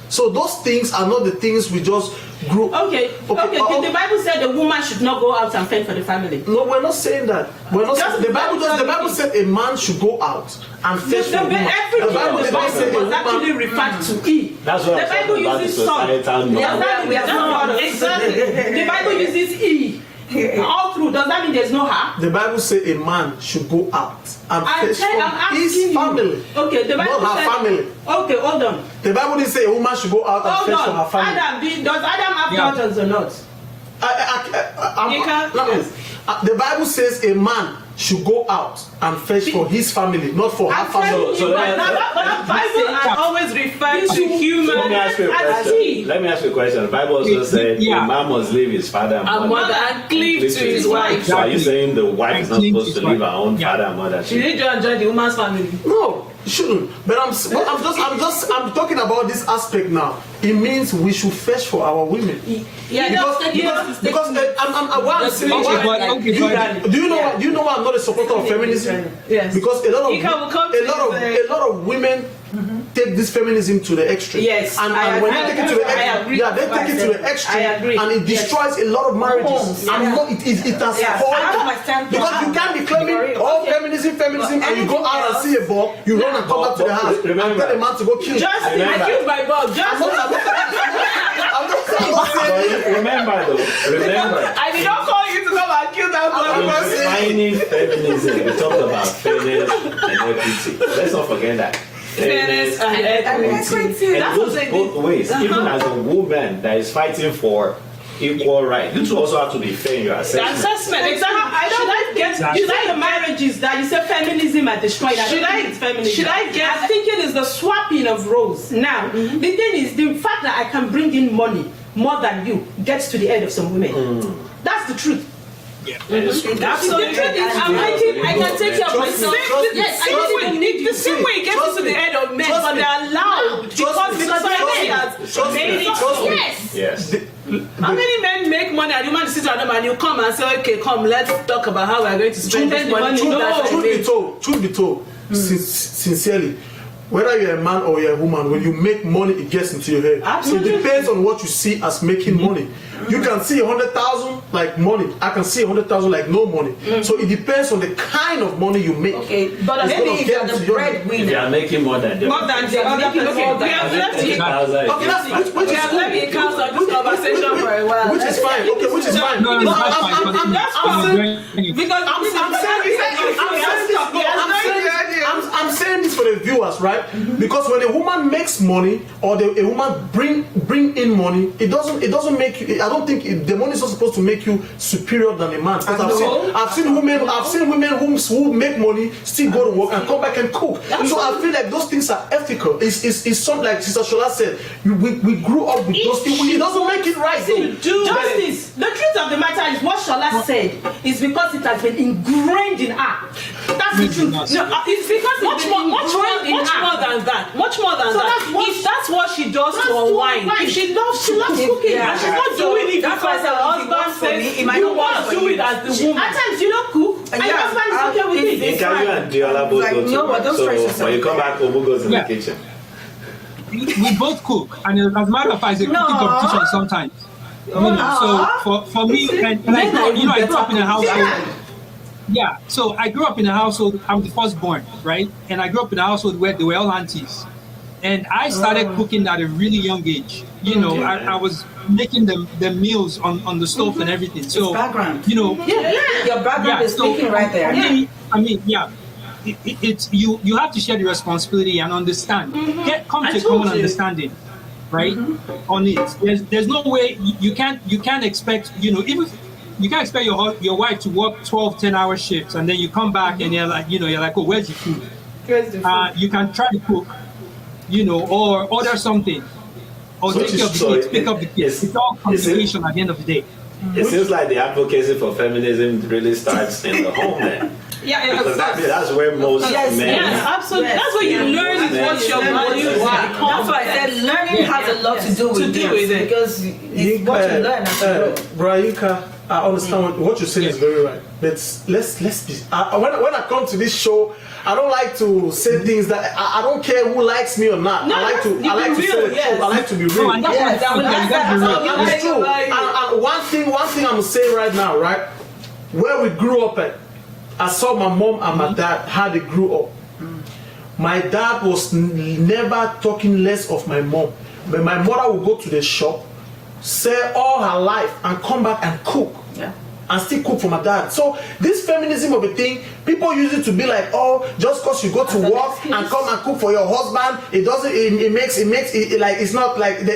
So those things are not the things we just grew. Okay. Did the Bible say the woman should not go out and fend for the family? No, we're not saying that. We're not. Just Saying, the Bible said a man should go out and fetch for a woman. Everything The Bible the Bible said a was woman. actually referred to E. That's what The I'm Bible talking about, the uses son. societal norm. Exactly. The Bible uses E. All through. Does that mean there's no her? The Bible says a man should go out and fetch I'm for his asking family. you. Okay, the Bible not her said, family. Okay, hold on. The Bible didn't say a woman should go out and Hold fetch for her on. family. Does Adam have daughters or not? The Bible says a man should go out and fetch for his family, not for her family. So but the Bible has always referred to human Let me ask you a as question. he. Let me ask you a question. The Bible also said a man must leave his father and And mother. mother and cleave to his wife. So are you saying the wife is not Cleave supposed to his leave her wife. own Yeah. father and mother? She didn't join the woman's family. No, it shouldn't. But I'm talking about this aspect now. It means we should fetch for our women. Because what I'm saying. Do you know why I'm not a supporter of feminism? Yes. Because a lot of women take this feminism to the extreme. Yes, and when they take it to the extreme, they take it to the extreme, and it destroys a lot of marriages. And it has spoiled because you can't be claiming feminism, and you go out and see a bug, you run and come back to the house and tell a man to go kill. I killed my bug. Remember, I did not call you to come and kill that bug. defining feminism, we talked about fairness and equity. Let's not forget that. Fairness and equity. And it That's goes what they both did. ways. Even as a woman that is fighting for equal right, you two also have to be fair in your assessment. Assessment, exactly. Should I the marriages that you say feminism are destroyed? Should I get? I'm thinking is the swapping of roles. Now, the thing is, the fact that I can bring in money more than you gets to the head of some women. That's the truth. Absolutely. I can take care of myself. Yes, I don't even need you. The same way it gets to the head of men, but they're allowed because society has made it. Yes. How many men make money and you want to sit around them and you come and say, okay, come, let's talk about how we're going to spend this money. Truth be told, sincerely, whether you're a man or you're a woman, when you make money, it gets into your head. Absolutely. It depends on what you see as making money. You can see 100,000 like money. I can see 100,000 like no money. So it depends on the kind of money you make. Okay, but maybe if you're the If you breadwinner. are making more than More than the other person. We have left it. Okay, that's which We is have left the accounts of this conversation for a while. which is fine. Okay, which is fine. No, that's fine. Because I'm saying this for the viewers, right? Because when a woman makes money or a woman bring in money, it doesn't make you. I don't think the money is not supposed to make you superior than a man. Because I've seen women who make money still go to work and come back and cook. So I feel like those things are ethical. It's something like Sister Shola said. We grew up with those things. It doesn't make it right. Justice. The truth of the matter is what Shola said is because it has been ingrained in her. That's the truth. No, it's because much more than that. Much more than that. If that's what she does to unwind, if she loves cooking, and she's not doing it because her husband says you must do it as the woman. At times you don't cook, and your husband is okay with it. Can you and Diola both go to work? So when you come back, Omu goes in the kitchen. We both cook, and as a matter of fact, it's a cooking competition sometimes. So for me, and I grew up in a household. Yeah, so I grew up in a household. I'm the firstborn, right? And I grew up in a household where they were all aunties, and I started cooking at a really young age. I was making the meals on the stove and everything. So background. your background is speaking right there. It's you have to share the responsibility and understand. Come to a common understanding, right? On it. There's no way you can't expect even. You can't expect your wife to work 12-10-hour shifts and then you come back and you're like, oh, where's the food? You can try to cook, or order something, or take care of the kids, pick up the kids. It's all communication at the end of the day. It seems like the advocacy for feminism really starts in the home then. Yeah, because that's where most men. Yes, absolutely. Yes. That's where you learn what your values are. That's why I said learning has a lot to do with it because it's what you learn as you grow. Braika, I understand what you're saying is very right. But let's be. When I come to this show, I don't like to say things that I don't care who likes me or not. No, I like to say the yes. truth. I like to be real. and that's It's true. And one thing I'm gonna say right now, right? Where we grew up at, I saw my mom and my dad how they grew up. My dad was never talking less of my mom, but my mother would go to the shop, sell all her life, and come back and cook. Yeah. And still cook for my dad. So this feminism of a thing, people use it to be like, oh, just because you go to work and come and cook for your husband, it doesn't. It makes it like it's not like the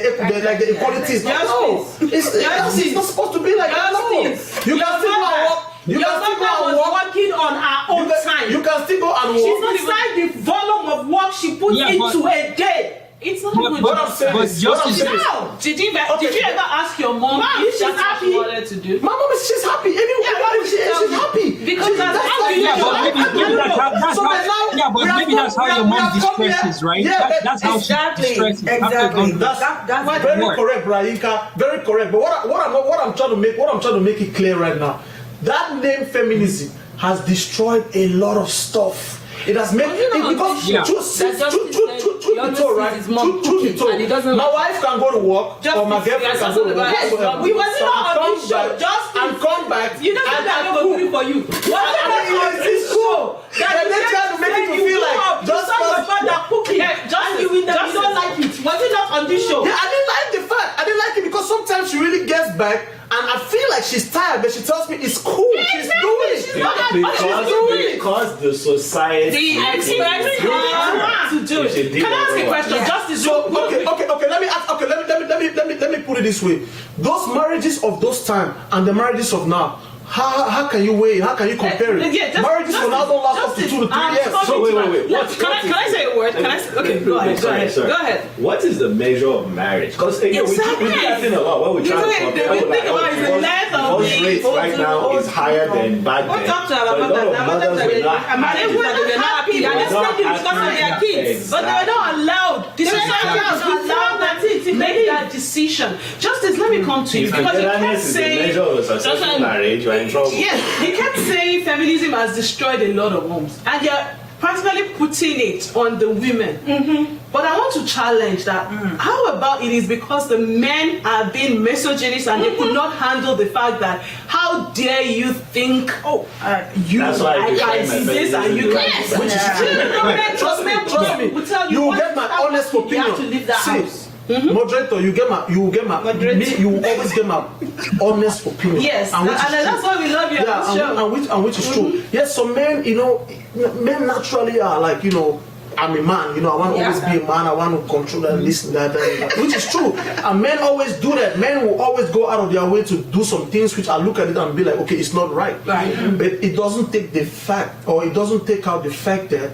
equality is not. No, it's not supposed to be like that. No, you can still go and work. You can still go and work. Working on her own time. You can still go and work. She's beside the volume of work she puts into a day. It's not But- good. What I'm saying is, How? Did you ever ask your mom Mom, if she's that's what happy. she wanted to do? my mom is she's happy. She's happy. Because that's how you Yeah, know. but maybe that's how your mom distresses, right? That's how she distresses. Exactly. That's very correct, Brayinka. Very correct. But what I'm trying to make it clear right now, that name feminism has destroyed a lot of stuff. It has made because my wife can go to work or my girlfriend can go to work. We wasn't on this show. Just and come back. You don't know that I'm good for you. It's cool. They try to make it feel like just your father cooking. Just you don't like it. Was it not on this show? Yeah, I didn't like the fact. I didn't like it because sometimes she really gets back and I feel like she's tired, but she tells me it's cool. She's doing it. She's not that. Because the society Expect her to do it. Can I ask a question? Justice. So okay. Let me ask. Okay, let me put it this way. Those marriages of those time and the marriages of now. How can you weigh? How can you compare it? Marriages for now don't last up to 2 to 3 years. So wait. Can I say a word? Can I? Okay, go ahead. Sorry. Go ahead. What is the measure of marriage? Because we do that thing a lot when we try to compare. We think about is the length of divorce rate right now is higher than back then. What's up to But a lot of mothers were not happy. They were not happy. And they spent it because of their kids. But they were not allowed. This is allowed to make that decision. Justice, let me come to you because you kept saying measure of a successful marriage, you're in trouble. Yes, you kept saying feminism has destroyed a lot of homes, and you're practically putting it on the women. But I want to challenge that. How about it is because the men are being misogynist and they could not handle the fact that how dare you think you That's why I can see this and you can Yes. which is Trust me. We'll tell You will what get my happens honest if you have opinion. to leave that See, house. Moderator, you will always get my honest opinion. yes, and and that's why we love you on this show. and which is true. Yes, some men, men naturally are like, I'm a man, I want to always be a man, I want to control and listen, that, which is true. And men always do that. Men will always go out of their way to do some things which I look at it and be like, okay, it's not right. But it doesn't take the fact, or it doesn't take out the fact that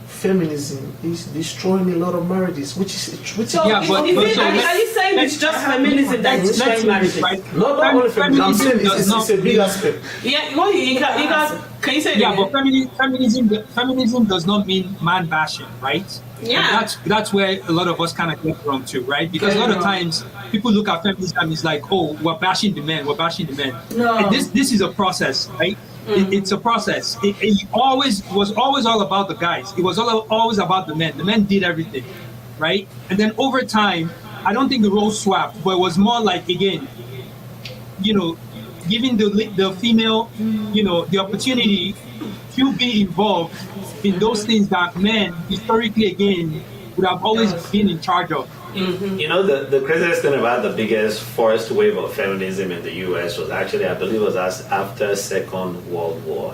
feminism is destroying a lot of marriages, which is So, are you saying it's just feminism that is destroying marriages? not only feminism. I'm saying it's a big aspect. Yeah, well, can you say it Yeah, again? but feminism does not mean man bashing, right? Yeah. And that's where a lot of us kind of get wrong too, right? Because a lot of times people look at feminism as like, oh, we're bashing the men. No. And this is a process, right? It's a process. It was always all about the guys. It was always about the men. The men did everything, right? And then over time, I don't think the roles swapped, but it was more like, again, giving the female, the opportunity to be involved in those things that men historically, again, would have always been in charge of. The craziest thing about the biggest first wave of feminism in the U.S. was actually, I believe, was after Second World War,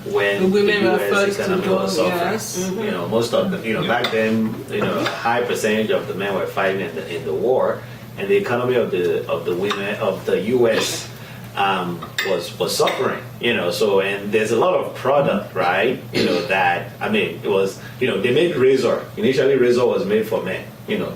when the women the were U.S. first to economy go. was suffering. Yes. Most of the, back then, a high percentage of the men were fighting in the war, and the economy of the women of the U.S. Was suffering, so, and there's a lot of product, right, that, it was, they made razor. Initially, razor was made for men,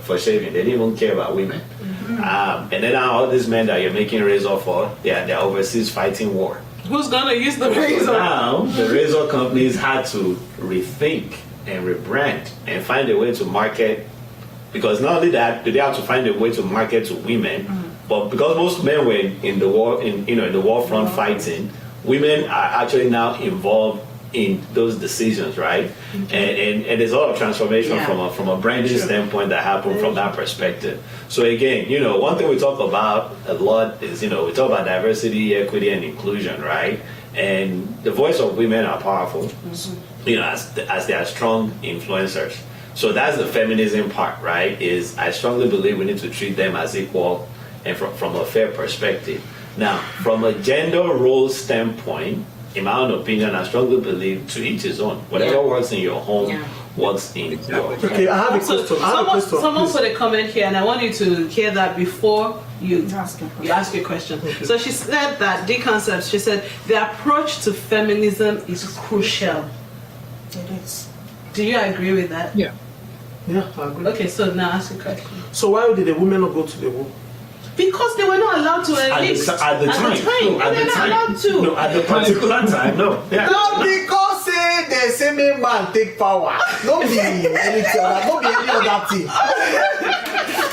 for shaving. They didn't even care about women. And then now all these men that you're making razor for, they're overseas fighting war. Who's gonna use the razor? So now, the razor companies had to rethink and rebrand and find a way to market, because not only that, do they have to find a way to market to women, but because most men were in the war, in the war front fighting, women are actually now involved in those decisions, right? And there's a lot of transformation from a branding standpoint that happened from that perspective. So again, one thing we talk about a lot is, we talk about diversity, equity, and inclusion, right? And the voice of women are powerful, as they are strong influencers. So that's the feminism part, right? Is I strongly believe we need to treat them as equal and from a fair perspective. Now, from a gender role standpoint, in my own opinion, I strongly believe to each his own. Whatever works in your home works in your home. Okay, I have a question. Someone put a comment here, and I want you to hear that before you ask your question. Okay. So she said that deconcepts. She said the approach to feminism is crucial. It is. Do you agree with that? Yeah. Yeah, I agree. Okay, so now ask a question. So why did the women not go to the war? Because they were not allowed to enlist. At the time. They're not allowed to. No, at the particular time, no. Yeah. Not because the same man take power. Not be anything. Not be any other thing.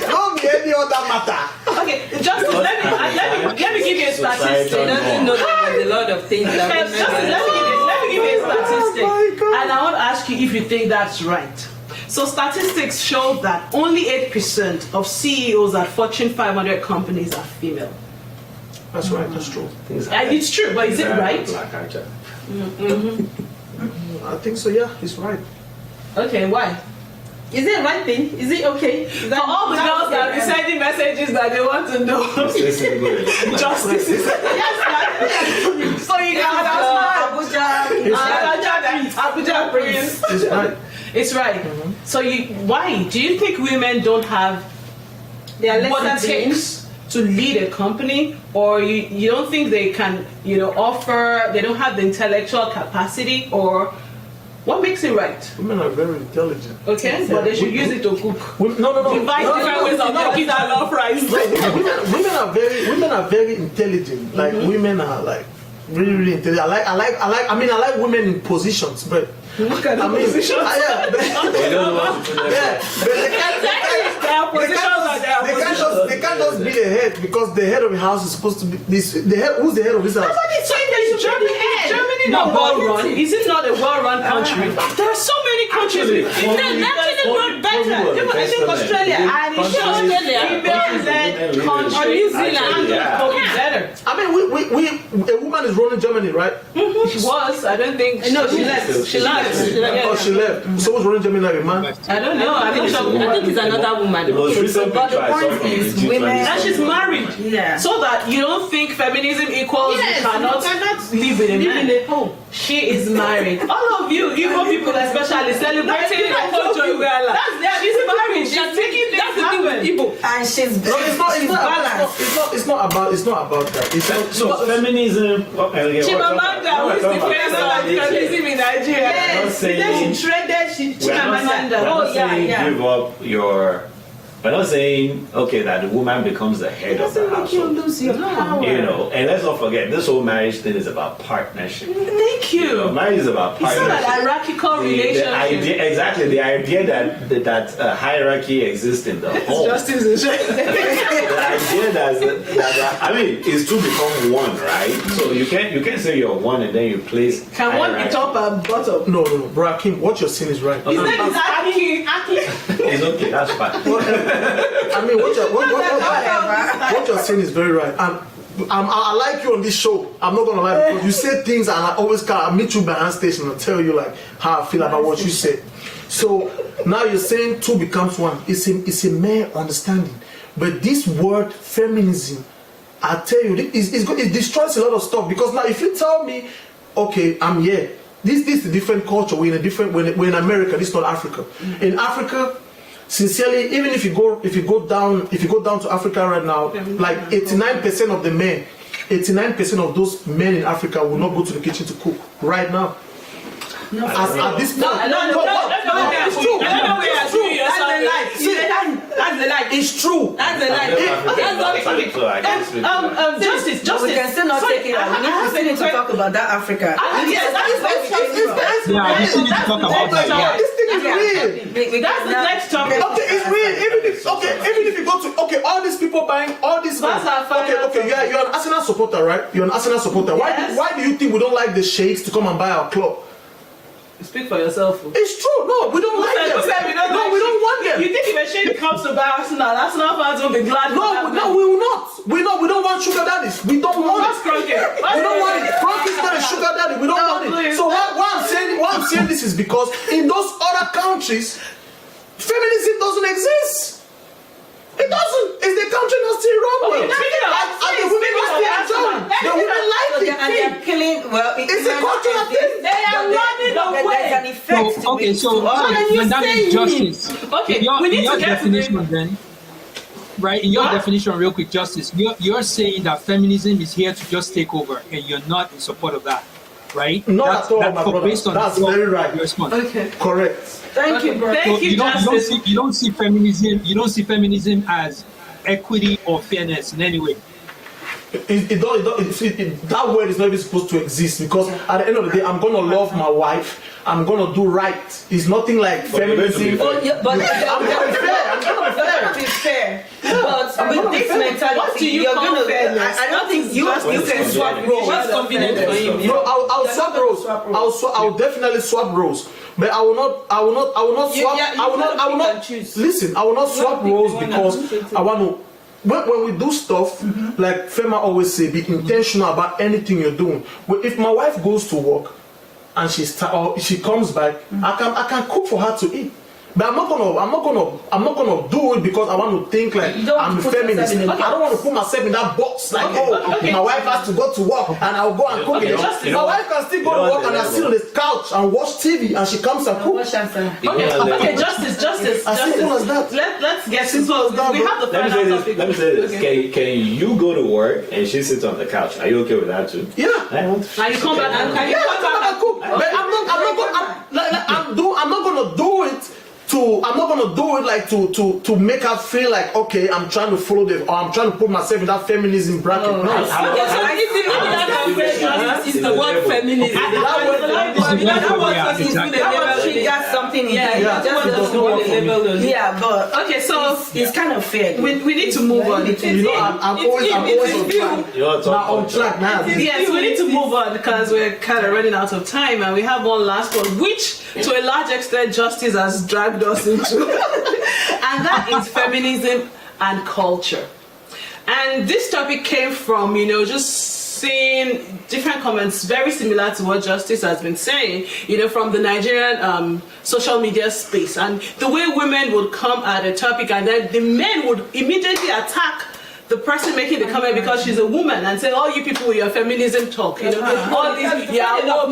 Not be any other matter. Okay, Justice, let me give you a statistic. She doesn't know that there's a lot of things that Justice, let me give you a statistic. Oh my God. And I want to ask you if you think that's right. So statistics show that only 8% of CEOs at Fortune 500 companies are female. That's right, that's true. And it's true, but is it right? I think so, yeah, it's right. Okay, why? Is it the right thing? Is it okay? For all the girls that are sending messages that they want to know. Justice is yes, so you can Abuja Prince. It's right. It's right. So why do you think women don't have what it takes to lead a company, or you don't think they can offer? They don't have the intellectual capacity, or what makes it right? Women are very intelligent. Okay, but they should use it to cook. No. Devise different ways of cooking that love rice. Women are very intelligent. Like women are like really intelligent. I like women in positions, but what kind of positions? They can't just be the head, because the head of the house is supposed to be this. The head, who's the head of this house? Germany not well run? Is it not a well-run country? There are so many countries. Actually not better. I think Australia and female-led country. Or New Zealand. Better. I mean, a woman is running Germany, right? She was. I don't think. No, she left. She left. Oh, she left. So who's running Germany like a man? I don't know. I think it's another woman. The most recent But the picture I saw point from is, the women- and she's married. Yeah. So that you don't think feminism equals Yes, you cannot live with a man. She is married. All of you, Igbo people especially, celebrating Okonjo-Iweala. She's married. She's taking things happen. And she's No, it's not about that. It's So feminism. Chimamanda, who is the face of feminism in Nigeria? Yes, then she shredded. Chimamanda. Give up your. We're not saying that the woman becomes the head of the household. Lose your power. And let's not forget, this whole marriage thing is about partnership. Thank you. Marriage is about It's not partnership. an hierarchical relationship. The idea that hierarchy exists in the home. Justice is The idea that I mean is to become one, right? So you can't say you're one and then you place. Can one be top and bottom? no, bro, Akin, what you're saying is right. His name is Akin. It's okay, that's fine. I mean, what you're saying is very right. And I like you on this show. I'm not gonna lie, because you say things and I meet you behind station and tell you like how I feel about what you said. So now you're saying two becomes one. It's a mere understanding. But this word feminism, I tell you, it destroys a lot of stuff. Because now if you tell me, okay, I'm here. This is a different culture. We're in America. This is not Africa. In Africa, sincerely, even if you go down to Africa right now, like 89% of the men, 89% of those men in Africa will not go to the kitchen to cook right now. At this point, It's true. That's the lie. It's true. That's the lie. Justice. We can still not take it out. We need to talk about that Africa. Yes, Yeah, we still need to talk about that. Yeah. real. That's the next topic. Okay, it's real. Even if you go to all these people buying all these. Okay. You're an Arsenal supporter, right? You're an Arsenal supporter. Yes. Why do you think we don't like the sheikhs to come and buy our club? Speak for yourself. It's true. No, we don't like them. We don't want them. You think if a shade comes to buy Arsenal fans will be glad? No, we will not. We don't want sugar daddies. We don't want it. We don't want it. Frank is not a sugar daddy. We don't want it. So why I'm saying this is because in those other countries, feminism doesn't exist. It doesn't. It's the country that's still wrong. And the women are still enjoying. The women like it. And they're killing. Well, it's a cultural thing. They are running away. There's an effect. So that is justice. Okay, we need to get definition then. Right, in your definition, real quick, justice, you're saying that feminism is here to just take over, and you're not in support of that, right? Not at all, my brother. That's very right. Okay. Correct. Thank you, bro. Thank you, Justice. You don't see feminism as equity or fairness in any way. That word is not even supposed to exist because at the end of the day, I'm gonna love my wife. I'm gonna do right. It's nothing like feminism. Oh, yeah, but I'm gonna be fair. I'm gonna be fair. But with this mentality, what do you you're call gonna. fairness? I don't think you can swap roles. What's convenient for him? No, I'll swap roles. I'll definitely swap roles. But I will not swap. I will not. Listen, I will not swap roles because I want to. When we do stuff, like Fema always say, be intentional about anything you're doing. But if my wife goes to work and she comes back, I can cook for her to eat. But I'm not gonna do it because I want to think like I'm a feminist. I don't want to put myself in that box like my wife has to go to work and I'll go and cook it. My wife can still go to work and I sit on the couch and watch TV and she comes and cooks. Okay, justice. Let's get simple. We have the final topic. Let me say this. Can you go to work and she sits on the couch? Are you okay with that too? Yeah. And you come back and cook. But I'm not gonna do it. I'm not gonna do it like to make her feel like okay, I'm trying to follow or I'm trying to put myself in that feminism bracket. No. Is the word feminism. That triggers something. Yeah, but okay, so it's kind of fair. We need to move on. I'm always on track now. Yes, we need to move on because we're kind of running out of time, and we have one last one, which to a large extent Justice has dragged us into, and that is feminism and culture. And this topic came from, just seeing different comments very similar to what Justice has been saying, from the Nigerian social media space, and the way women would come at a topic and then the men would immediately attack the person making the comment because she's a woman and say, "Oh, you people with your feminism talk, all these,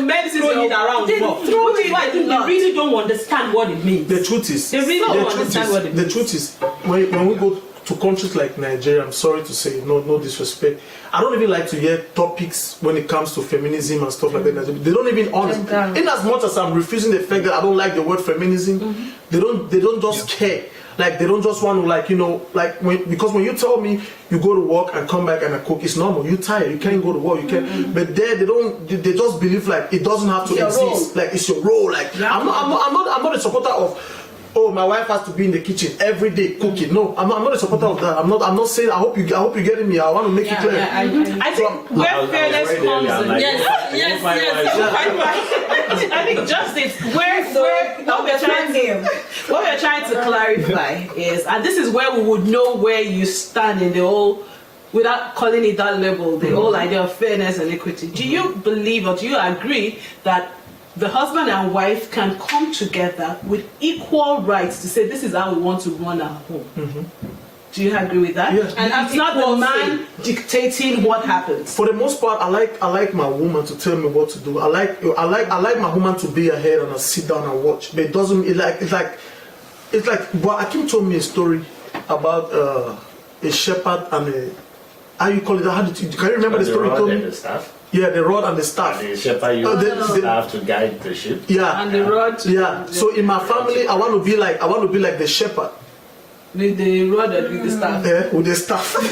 men throwing it around." They really don't understand what it means. The truth is, they really don't understand what it means. The truth is, when we go to countries like Nigeria, I'm sorry to say, no disrespect, I don't even like to hear topics when it comes to feminism and stuff like that. They don't even understand. In as much as I'm refusing the fact that I don't like the word feminism, they don't just care. Like they don't just want to because when you tell me you go to work and come back and I cook, it's normal. You're tired, you can't go to work, you can't. But there they just believe like it doesn't have to exist. Like it's your role. Like I'm not a supporter of. Oh, my wife has to be in the kitchen every day cooking. No, I'm not a supporter of that. I'm not saying. I hope you're getting me. I want to make it clear. I think where fairness comes in. Yes. I think justice. What we're trying to clarify is, and this is where we would know where you stand in the whole, without calling it that level, the whole idea of fairness and equity. Do you believe or do you agree that the husband and wife can come together with equal rights to say this is how we want to run our home? Do you agree with that? Yes. And it's not the man dictating what happens. For the most part, I like my woman to tell me what to do. I like my woman to be ahead and I sit down and watch. But it doesn't. It's like. But Akin told me a story about a shepherd and a. How you call it? Can you remember the story? The rod and the staff. Yeah, the rod and the staff. The shepherd used the staff to guide the sheep. Yeah, and the rod. Yeah. So in my family, I want to be like the shepherd. With the rod and with the staff. Yeah, with the staff. Not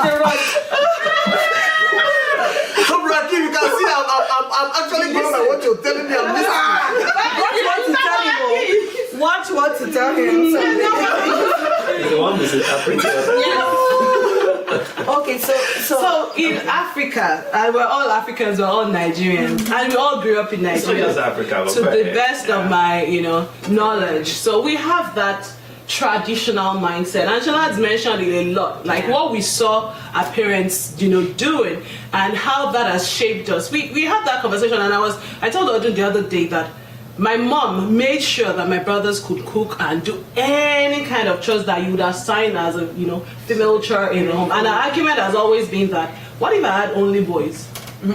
the rod. So, Bracky, you can see I'm actually going by what you're telling me, I'm listening. Watch what to tell him. He's the one misinterpreting. Okay, So in Africa, and we're all Africans, we're all Nigerians, and we all grew up in Nigeria. So does Africa, but to go the ahead. best of my, knowledge. So we have that traditional mindset, and Shala's mentioned it a lot, like what we saw our parents, doing, and how that has shaped us. We had that conversation, and I told Odun the other day that my mom made sure that my brothers could cook and do any kind of chores that you would assign as a female chore in the home. And the argument has always been that, what if I had only boys?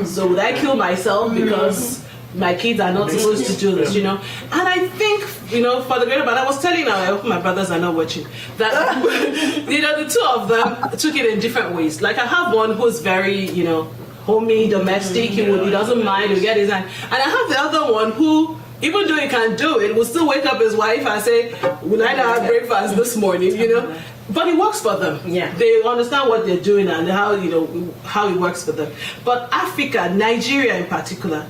So would I kill myself because my kids are not supposed to do this, And I think, for the greater part, I was telling I hope my brothers are not watching, that, the two of them took it in different ways. Like I have one who's very, homey, domestic, he doesn't mind, he'll get his hand. And I have the other one who, even though he can do it, will still wake up his wife and say, will I not have breakfast this morning, But it works for them. Yeah. They understand what they're doing and how it works for them. But Africa, Nigeria in particular,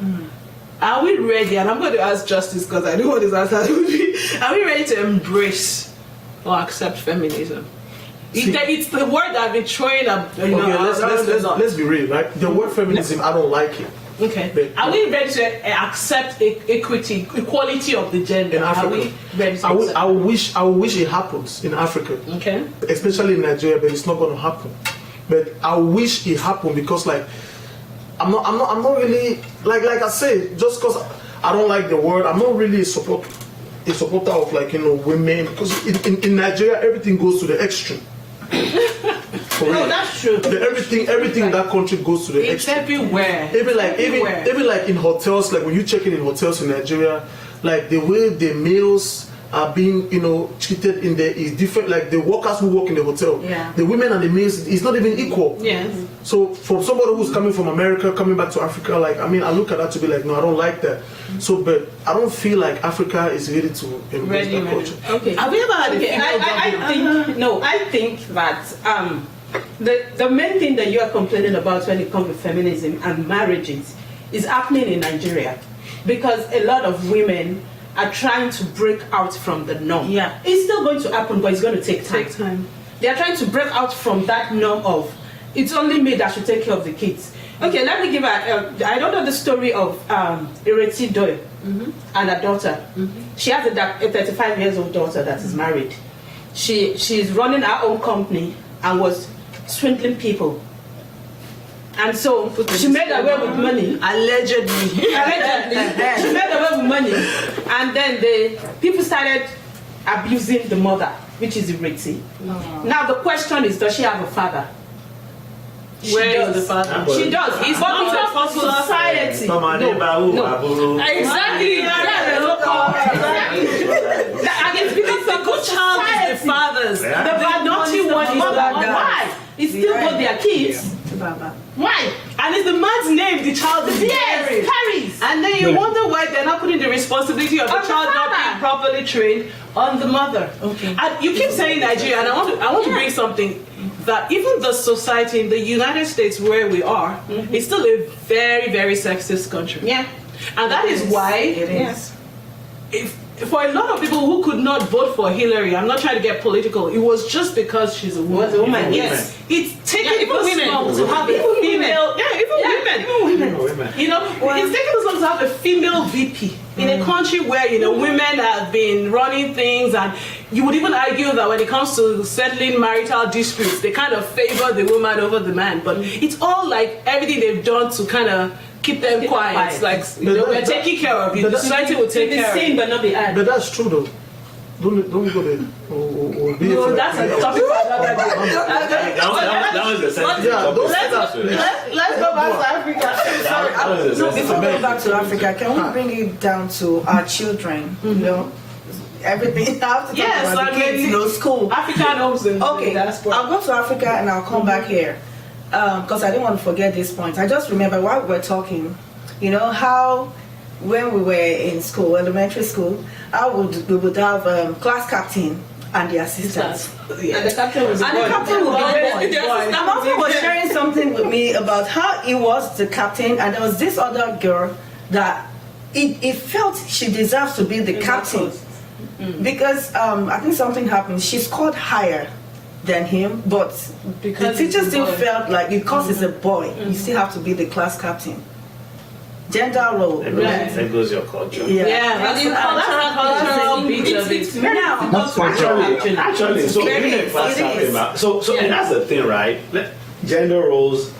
are we ready? And I'm going to ask Justice because I know what his answer would be. Are we ready to embrace or accept feminism? It's the word that I've been throwing up. Let's be real, right? The word feminism, I don't like it. Okay. Are we ready to accept equality of the gender? In Africa, Are we ready to accept? I wish it happens in Africa. Okay. Especially in Nigeria, but it's not going to happen. But I wish it happened because, I'm not really like I say, just because I don't like the word, I'm not really a supporter of women, because in Nigeria everything goes to the extreme. No, that's true. Everything in that country goes to the It's extreme. everywhere. Even like in hotels, like when you check in hotels in Nigeria, like the way the males are being, treated in there is different. Like the workers who work in the hotel, the women and the males is not even equal. Yes. So for somebody who's coming from America, coming back to Africa, I look at that to be like, no, I don't like that. So, but I don't feel like Africa is ready to embrace that culture. Okay. Have you ever had I think that the main thing that you are complaining about when it comes to feminism and marriages is happening in Nigeria, because a lot of women are trying to break out from the norm. Yeah. It's still going to happen, but it's going to take time. They are trying to break out from that norm of, it's only me that should take care of the kids. Okay, let me give I don't know the story of Ireti Doyle and her daughter. She has a 35 years old daughter that is married. She's running her own company and was swindling people. And so she made away with money. Allegedly. She made away with money. And then the people started abusing the mother, which is Ireti. Now the question is, does she have a father? Where is the father? She does. It's not because society. No. Exactly. And it's because the good child is the fathers. The naughty one is the why? It's still got their kids. Why? And it's the man's name the child is bearing. Carries. And then you wonder why they're not putting the responsibility of the child not being properly trained on the mother. Okay. And you keep saying Nigeria, and I want to bring something that even the society in the United States where we are, is still a very, very sexist country. Yeah. And that is why It is. for a lot of people who could not vote for Hillary, I'm not trying to get political, it was just because she's a woman. Yes. It's taken even this women. long to have a female. Even women. It's taken this long to have a female VP in a country where women have been running things, and you would even argue that when it comes to settling marital disputes, they kind of favor the woman over the man. But it's all like everything they've done to kind of keep them quiet. Like we're taking care of you. The society will take care of you. But not be ad. But that's true though. Don't go there. No, that's a topic for another day. That was the sensitive topic. Let's go back to Africa. No, before we go back to Africa, can we bring it down to our children? Everything. I have to talk about the kids, school. African homes in Okay, diaspora. I'll go to Africa and I'll come back here because I didn't want to forget this point. I just remember while we were talking, how when we were in school, elementary school, we would have class captain and the assistants. And the captain was And the captain would be a boy. And Mama was sharing something with me about how he was the captain, and there was this other girl that it felt she deserves to be the captain. Because I think something happened. She scored higher than him, but Because the teacher he's a still boy. felt like because he's a boy, you still have to be the class captain. Gender role. There goes your culture. Yeah. Yeah, that's the cultural bit of it. Now, That's cultural. Actually, so It being a is, class it is. captain, so and that's the thing, right? Gender roles,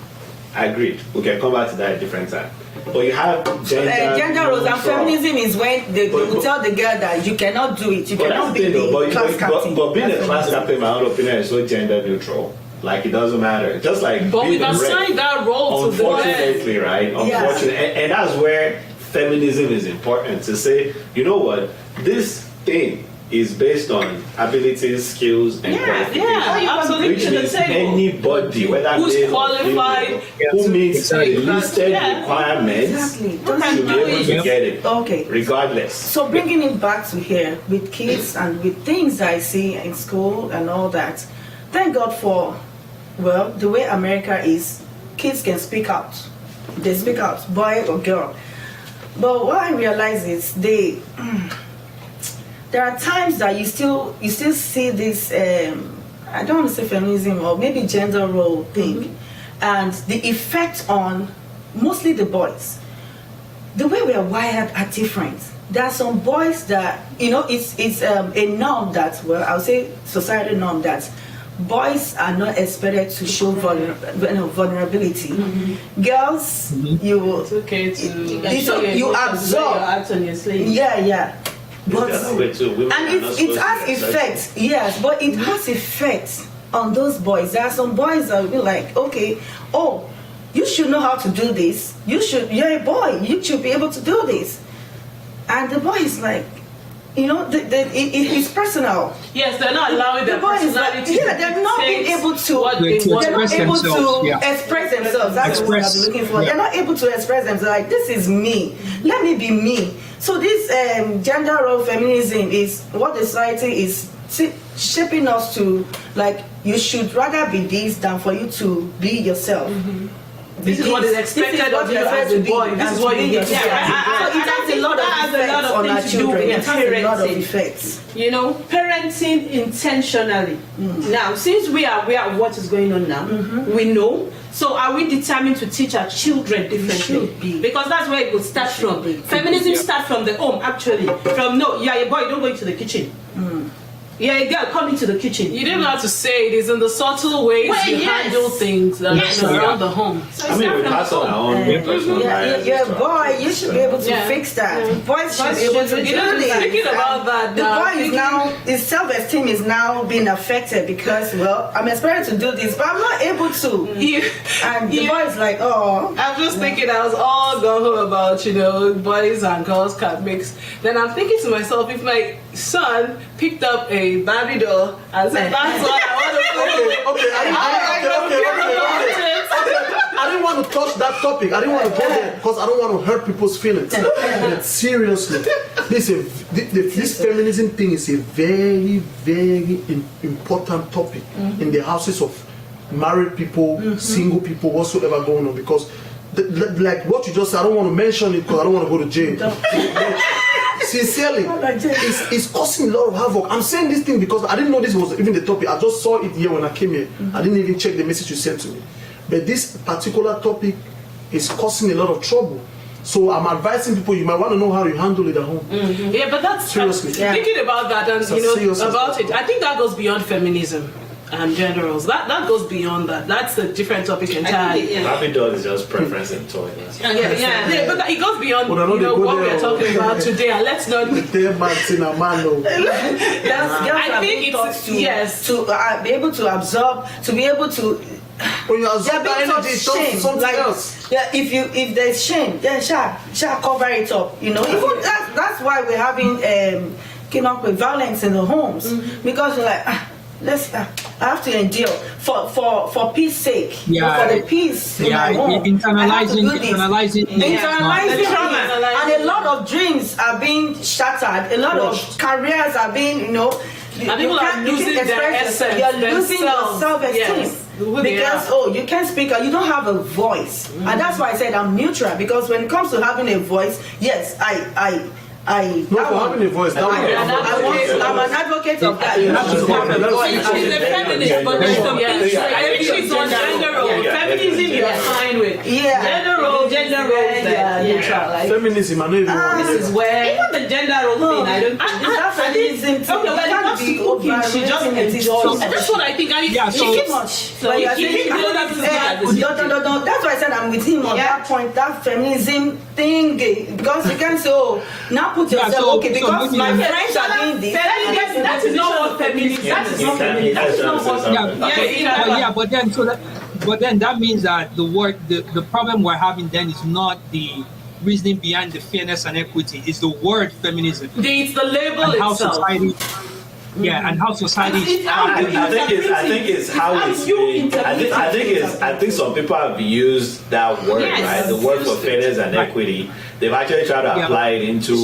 agreed. We can come back to that at a different time. But you have Gender roles and neutral. feminism is when they will tell the girl that you cannot do it. You But cannot that's be the thing, the class though. captain. But being a That's class feminism. captain, in my own opinion, is so gender neutral. Like it doesn't matter. Just like But being we've a rep. assigned that role to the men. Unfortunately, right? Yeah. Unfortunately, and that's where feminism is important to say, you know what, this thing is based on abilities, skills, and qualifications. Yeah, absolutely. Which To the means table. anybody, whether Who's male or qualified, female, who meets the Exactly. listed Yeah. requirements Exactly. should be able to get it, Okay. regardless. So bringing it back to here with kids and with things I see in school and all that, thank God for, well, the way America is, kids can speak out. They speak out, boy or girl. But what I realize is there are times that you still see this, I don't want to say feminism or maybe gender role thing, and the effect on mostly the boys. The way we are wired are different. There are some boys that, it's a norm that, well, I would say societal norm that boys are not expected to show vulnerability. Girls, you will, It's okay to. you absorb. act on your sleeve. Yeah. But, It's the other way too. Women and are not it supposed has to be effect, yes, but it has effect on those boys. There are some boys that will be like, okay, oh, you should know how to do this. You're a boy, you should be able to do this. And the boy is like, it's personal. Yes, they're not allowing their The boy is like, personality. they're not being dictate able to, what they to want. they're not express able themselves, to yeah. express themselves. That's what Express, I'm looking for. yeah. They're not able to express themselves. Like, this is me. Let me be me. So this gender role feminism is what the society is shaping us to. Like, you should rather be this than for you to be yourself. This is what is expected of you as a boy. This is what you need to do. So it has a lot of effects on our children. It has a lot of effects. Parenting intentionally. Now, since we are aware of what is going on now, we know. So are we determined to teach our children differently? should be. Because that's where it will start from. Feminism starts from the home, actually. From, no, you're a boy, don't go into the kitchen. You're a girl, come into the kitchen. You didn't have to say it. It's in the subtle ways you handle things around the home. So I it mean, we starts from pass the on home. our own personal biases You're to a our boy, kids, you should be able to Yeah. fix that. Boys should be able to do this. Thinking about that The now, boy is now, his self-esteem is now being affected because, well, I'm expected to do this, but I'm not able to. And the boy is like, oh. I'm just thinking I was all gung-ho about, boys and girls can't mix. Then I'm thinking to myself, if my son picked up a Barbie doll and said, that's what I want to play. Okay. I didn't want to touch that topic. I didn't want to go there because I don't want to hurt people's feelings. But seriously, this feminism thing is a very, very important topic in the houses of married people, single people, whatsoever going on. Because, like what you just said, I don't want to mention it because I don't want to go to jail. Sincerely, it's causing a lot of havoc. I'm saying this thing because I didn't know this was even the topic. I just saw it here when I came here. I didn't even check the message you sent to me. But this particular topic is causing a lot of trouble. So I'm advising people, you might want to know how you handle it at home. Yeah, but that's Seriously. thinking about that and serious about stuff. it. I think that goes beyond feminism and gender roles. That goes beyond that. That's a different topic entirely. Barbie doll is just preference and toy. Yeah, but it goes beyond But I know they go what there, we're talking about today. And let's not. Girls I think it's yes to be able to absorb, to be able to. when you absorb They're being that taught energy, shame. something Like, else. yeah, if there's shame, then shall cover it up. Even that's why we're having came up with violence in the homes because you're like. I have to endure for peace sake. Yeah. For the peace in my home. Internalizing Internalizing trauma. and a lot of dreams are being shattered. A lot of careers are being, And people are losing their essence, You're losing your themselves. self-esteem. Yes. who they Because are. you can't speak, you don't have a voice, and that's why I said I'm neutral. Because when it comes to having a voice, yes, No, for having a voice, that one. I'm an advocate of that. You have to have a voice. She's a feminist, but there's some I think she's on gender roles. Feminism, you're fine with. Yeah. Gender roles, neutral. Like, Feminism, I know even this is where Even the gender role thing, I don't. Is that feminism? Okay, when it comes to cooking, she just enjoys. that's what I think. Yeah, She so keeps much. So But you are he saying keeps doing that to say no. That's why I said I'm with him on Yeah. that point. That feminism thing, because you can't say, now put yourself okay. Because my friends are doing this. that is not what feminism. That is not feminism. That is not what. but then that means that the problem we're having then is not the reasoning behind the fairness and equity, is the word feminism It's the label and how itself. society. Yeah, and how society is. I think it's how it's been. I think some people have used that word, right? The word for fairness and equity. They've actually tried to apply it into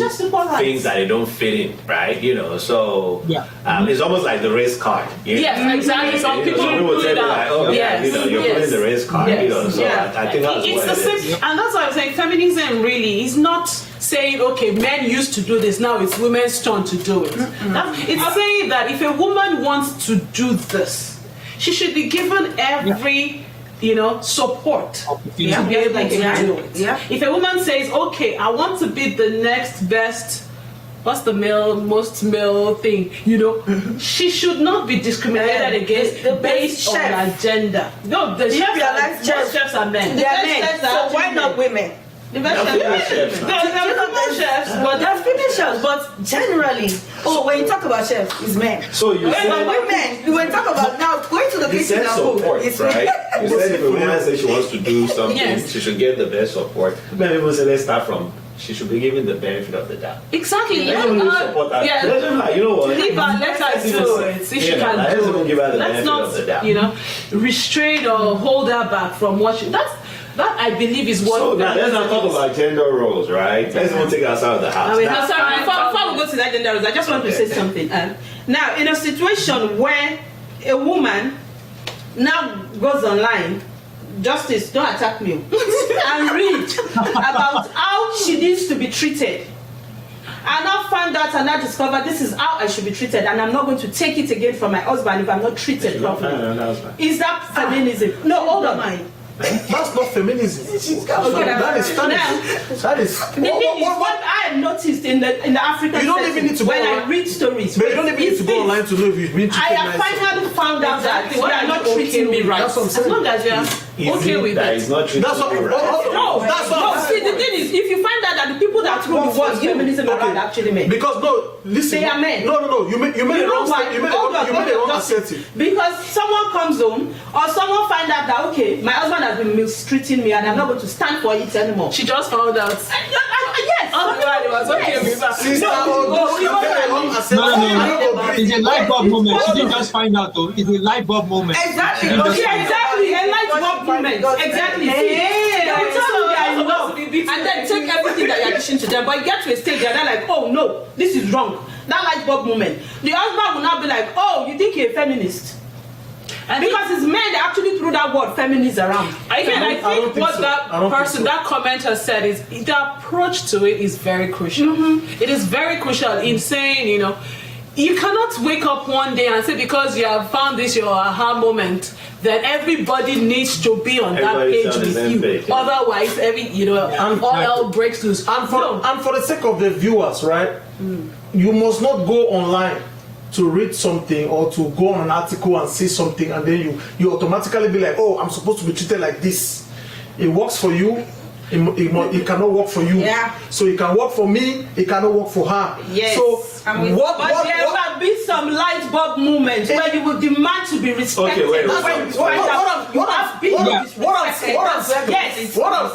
things that they don't fit in, right? So it's almost like the race card. Yes, exactly. Some people will put tell it you out. like, oh Yes, you're putting the race card, So I think that's it's what the it same, is. and that's why I'm saying feminism really is not saying, okay, men used to do this, now it's women's turn to do it. It's saying that if a woman wants to do this, she should be given every support to be able to do it. Yeah. If a woman says, okay, I want to be the next best, what's the most male thing, she should not be discriminated against based on her gender. No, the chefs are men. They are men, so why not women? The best There's female chefs, but There are female chefs, but generally, when you talk about chefs, it's men. So you But said women, when you talk about now going to the you kitchen said and cook, support, it's right? You said if a woman says she wants to do something, Yes. she should get the best support. Many people say let's start from. She should be given the benefit of the doubt. exactly. Let's even support her. Yeah. Let them, you know what? Leave her, let her do it. See, she can let's do even give her it. the Let's benefit of the doubt. not, restrain or hold her back from what she. That I believe is what. So now let's not talk about gender roles, right? Let's even take us out of the house. I mean, Now, Sorry, before we go to that gender roles, I just want to say something. Now, in a situation where a woman now goes online, Justice, don't attack me, and read about how she needs to be treated. I now find out and I discover this is how I should be treated, and I'm not going to take it again from my husband if I'm not treated properly. Is that feminism? No, hold on. That's not feminism. That is The thing is, what I have noticed in the African You don't even setting, need to go when I online. read stories, But you don't even need to go online to know if you've been treated I have nicely. finally found out that Exactly. they are not treating me right. That's what I'm As saying. long as you're okay with that it. is not treating That's what. you right. No, That's what. no. See, the thing is, if you find out that the people that throw the word feminism around are actually men. Because listen. They are men. No. You made You a know wrong why? statement. You made a wrong assertive. Because someone comes home or someone find out that okay, my husband has been mistreating me and I'm not going to stand for it anymore. She just found out. Yes. Otherwise, it was okay with her. Sister, you made a wrong No, assertive. it's a light bulb moment. She didn't just find out though. It's a light bulb moment. Exactly. Yeah, Because Yeah, exactly. A light bulb moment. Exactly. See, they will tell you they are in love and then take everything that you're teaching to them. But you get to a stage where they're like, oh no, this is wrong. That light bulb moment. The husband will now be like, oh, you think you're a feminist? And because it's men that actually threw that word feminist around. I don't think think what so. that I don't think person, so. that commenter said is the approach to it is very crucial. It is very crucial in saying, you cannot wake up one day and say because you have found this your aha moment that everybody needs to be on that Everybody's page on the with same you. page, yeah. Otherwise, all hell breaks loose. And for the sake of the viewers, right? You must not go online to read something or to go on an article and see something, and then you automatically be like, oh, I'm supposed to be treated like this. It works for you. It cannot work for you. Yeah. So it can work for me. It cannot work for her. Yes. So I mean, what? But there will be some light bulb moments where you will demand to be respected. Okay, wait. That's When what- you find out you have been disrespected. Yes. What I'm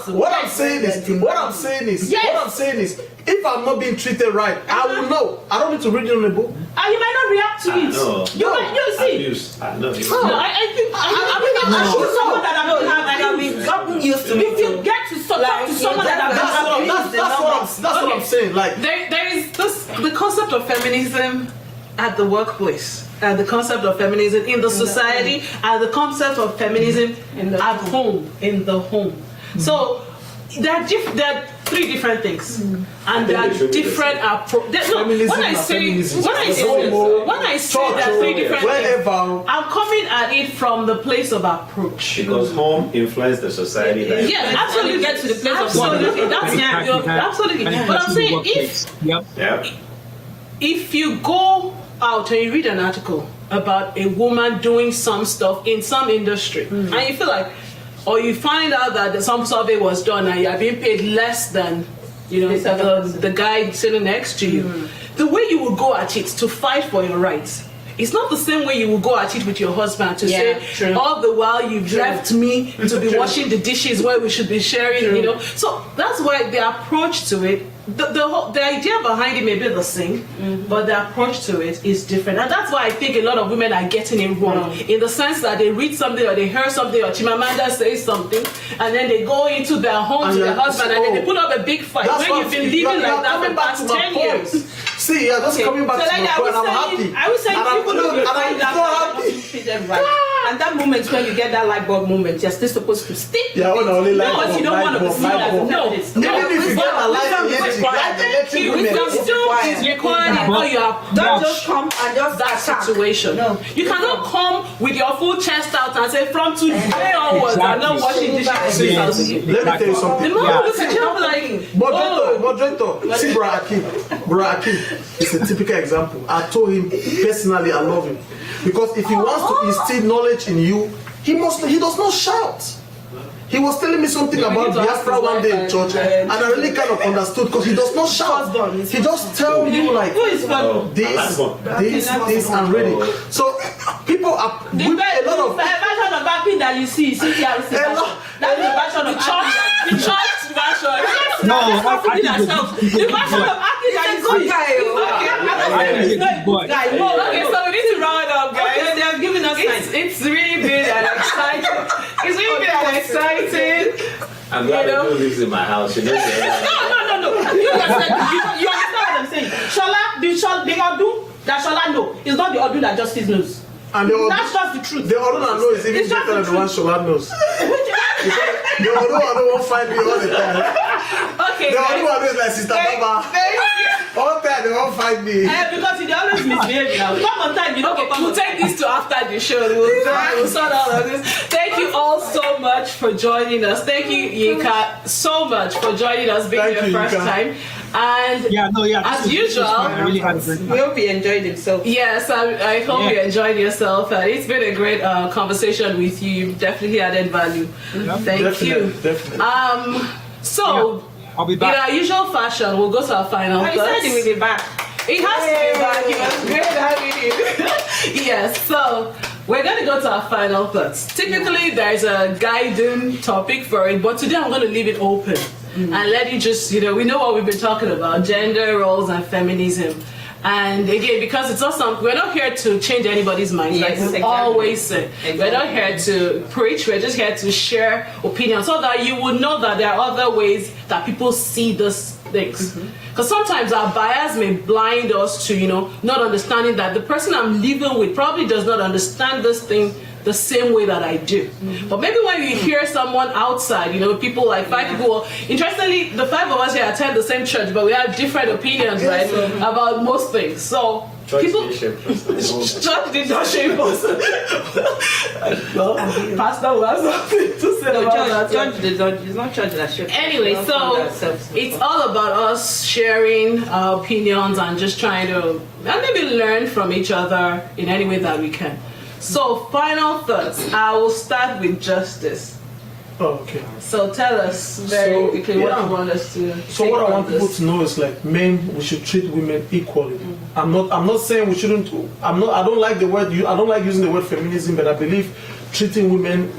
saying is, if I'm not being treated right, I will know. I don't need to read it on a book. And you might not react to it. No. You see. Abuse. I know. I think Someone that I've been gotten used to if it. you get to talk to someone that That's what I'm saying. Like, there is the concept of feminism at the workplace. the concept of feminism in the society and the concept of feminism at home, in the home. So there are three different things, and there are different approaches. No, when I say there are three different things, I'm coming at it from the place of approach. Because home influences the society. Yeah, absolutely. Get to the place of absolutely. That's absolutely. But I'm saying if you go out and you read an article about a woman doing some stuff in some industry, and you feel like, or you find out that some survey was done and you're being paid less than, the guy sitting next to you, the way you will go at it to fight for your rights, it's not the same way you will go at it with your husband to say, all the while you've left me to be washing the dishes where we should be sharing, So that's why the approach to it, the idea behind it may be the same, but the approach to it is different. And that's why I think a lot of women are getting it wrong, in the sense that they read something or they hear something or Chimamanda says something, and then they go into their home to their husband and then they put up a big fight. When you've been living like that for the past 10 years. See, you're just coming back to my point, and I'm happy. I was saying people don't find out how to treat them right. And that moment when you get that light bulb moment, you're still supposed to stick. Yeah, only light bulb. But you don't want to see that. No. Even if you get a light bulb, Wisdom still is required in all your Don't just come and just that situation. No. You cannot come with your full chest out and say, from today onwards, I'm not washing dishes. Let me tell you something. The mom looks at you like, moderator. See, Bro Akin is a typical example. I told him personally I love him. Because if he wants to instill knowledge in you, he does not shout. He was telling me something about Biafra one day in church, and I really kind of understood because he does not shout. He just tell you like this, and ready. So people are a lot of version of acting that you see, that's the version of the church version. No, the version of acting that you see. Okay, so we need to round up, guys. Okay, they have given us time. It's really been an exciting. It's really been an exciting. I'm glad that you lives in my house. You know, No. You understand what I'm saying? The Odun that Shola know is not the Odun that Justice knows. And that's just the truth. The Odun I know is even better than the one Shola knows. The Odun I know won't find me all the time. Okay. The Odun I know is like Sister Baba. All time they won't find me. Because he always misbehaves now. Come on time, you don't go. We'll take this to after the show. We'll sort all of this. Thank you all so much for joining us. Thank you, Yinka, so much for joining us, being your first time. And as usual, I really had a great time. We hope you enjoyed himself. Yes, I hope you enjoyed yourself. It's been a great conversation with you. You've definitely added value. Thank you. Definitely. So. I'll be back. In our usual fashion, we'll go to our final thoughts. He said he will be back. He has to be back. It was great having you. Yes, so we're going to go to our final thoughts. Typically, there's a guiding topic for it, but today I'm going to leave it open and let you just, we know what we've been talking about, gender roles and feminism. And again, because it's awesome, we're not here to change anybody's mind. Like we always say, we're not here to preach. We're just here to share opinions, so that you will know that there are other ways that people see these things. Because sometimes our bias may blind us to, not understanding that the person I'm living with probably does not understand this thing the same way that I do. But maybe when you hear someone outside, people like 5 people, well, interestingly, the 5 of us here attend the same church, but we have different opinions, right, about most things. So church did not shape us. Well, Pastor will have something to say about that. It's not church that shapes. Anyway, so it's all about us sharing our opinions and just trying to maybe learn from each other in any way that we can. So, final thoughts. I will start with Justice. Oh, okay. So, tell us very quickly what you want us to. So, what I want people to know is like, men, we should treat women equally. I'm not saying we shouldn't. I don't like the word. I don't like using the word feminism, but I believe treating women,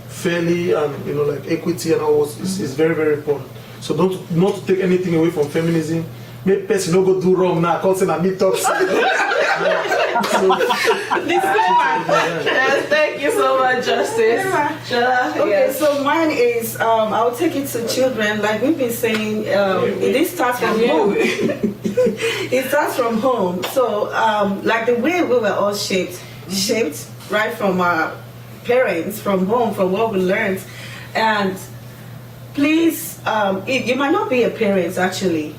fairly and like equity and all is very, very important. So, not to take anything away from feminism. Make person no go do wrong now. Cause I need talk. Yes, thank you so much, Justice. Okay, so mine is I'll take it to children. Like we've been saying, this starts from home. It starts from home. So like the way we were all shaped right from our parents, from home, from what we learned. And please, you might not be a parent actually,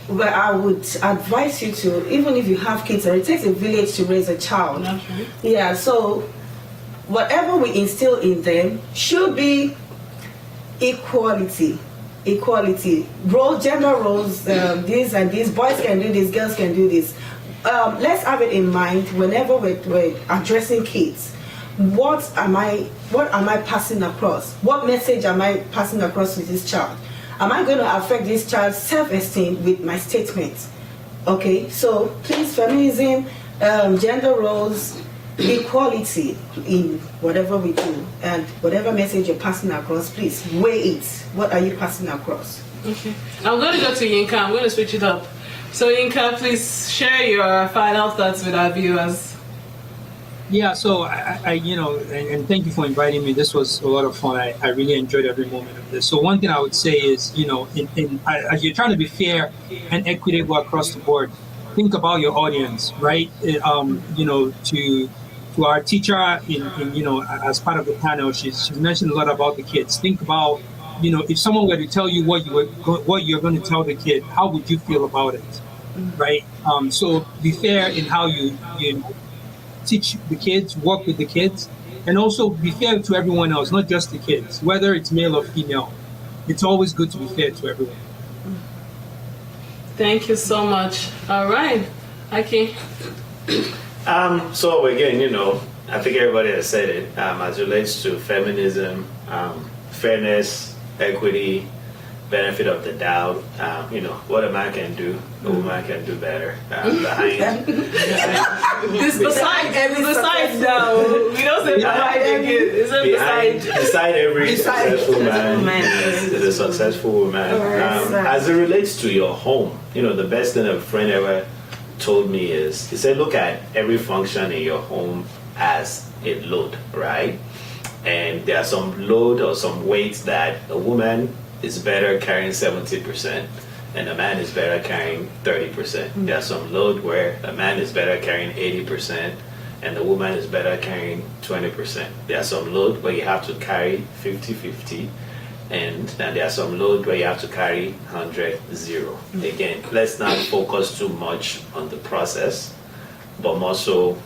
but I would advise you to, even if you have kids, or it takes a village to raise a child. Okay. Yeah, so whatever we instill in them should be equality. Gender roles, this and this, boys can do this, girls can do this. Let's have it in mind whenever we're addressing kids. What am I passing across? What message am I passing across to this child? Am I going to affect this child's self-esteem with my statements? Okay, so please, feminism, gender roles, equality in whatever we do, and whatever message you're passing across, please weigh it. What are you passing across? Okay. I'm going to go to Yinka. I'm going to switch it up. So Yinka, please share your final thoughts with our viewers. Yeah, so I and thank you for inviting me. This was a lot of fun. I really enjoyed every moment of this. So one thing I would say is, as you're trying to be fair and equitable across the board, think about your audience, right? To our teacher, as part of the panel, she's mentioned a lot about the kids. Think about, if someone were to tell you what you're going to tell the kid, how would you feel about it, right? So be fair in how you teach the kids, work with the kids, and also be fair to everyone else, not just the kids, whether it's male or female. It's always good to be fair to everyone. Thank you so much. All right, Akin. So again, I think everybody has said it, as it relates to feminism, fairness, equity, benefit of the doubt, what a man can do, a woman can do better. Besides now, we don't say behind again. It's beside every successful man is a successful woman. As it relates to your home, the best thing a friend ever told me is, he said, look at every function in your home as a load, right? And there are some load or some weights that a woman is better carrying 70% and a man is better carrying 30%. There's some load where a man is better carrying 80% and the woman is better carrying 20%. There's some load where you have to carry 50-50 and there are some load where you have to carry 100-0. Again, let's not focus too much on the process, but more so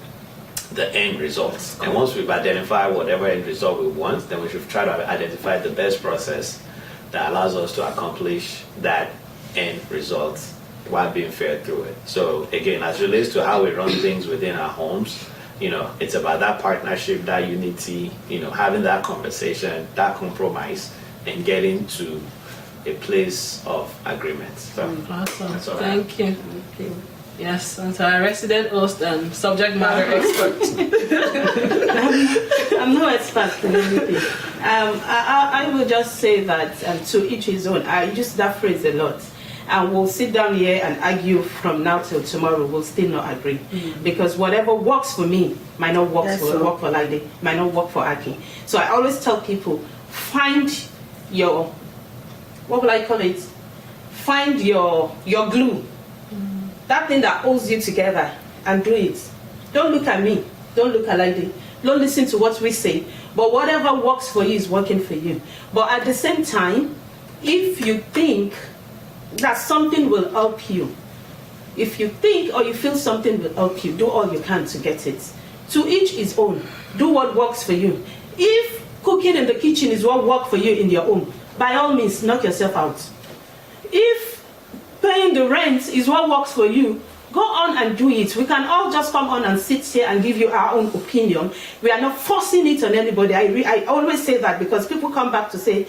the end results. And once we've identified whatever end result we want, then we should try to identify the best process that allows us to accomplish that end result while being fair through it. So again, as it relates to how we run things within our homes, it's about that partnership, that unity, having that conversation, that compromise, and getting to a place of agreement. So awesome. Thank you. Yes, and so our resident host and subject matter expert. I'm no expert in anything. I will just say that to each his own. I use that phrase a lot. And we'll sit down here and argue from now till tomorrow. We'll still not agree. Because whatever works for me might not work for Laide, might not work for Akin. So I always tell people, find your, what will I call it? Find your glue. That thing that holds you together, and do it. Don't look at me. Don't look at Laide. Don't listen to what we say. But whatever works for you is working for you. But at the same time, if you think that something will help you, if you think or you feel something will help you, do all you can to get it. To each his own. Do what works for you. If cooking in the kitchen is what works for you in your home, by all means, knock yourself out. If paying the rent is what works for you, go on and do it. We can all just come on and sit here and give you our own opinion. We are not forcing it on anybody. I always say that because people come back to say,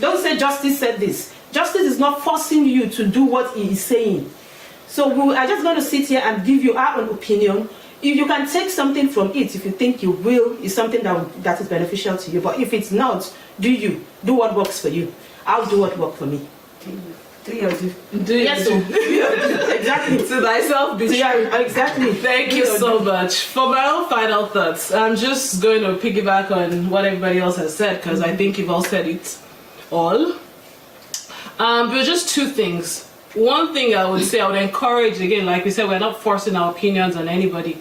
don't say Justice said this. Justice is not forcing you to do what he is saying. So we are just going to sit here and give you our own opinion. If you can take something from it, if you think you will, is something that is beneficial to you. But if it's not, do what works for you. I'll do what works for me. Do your do. Do Yes, so. exactly. To thyself be true. Yeah, exactly. Thank you so much. For my own final thoughts, I'm just going to piggyback on what everybody else has said because I think you've all said it all. But just two things. One thing I would say, I would encourage, again, like we said, we're not forcing our opinions on anybody.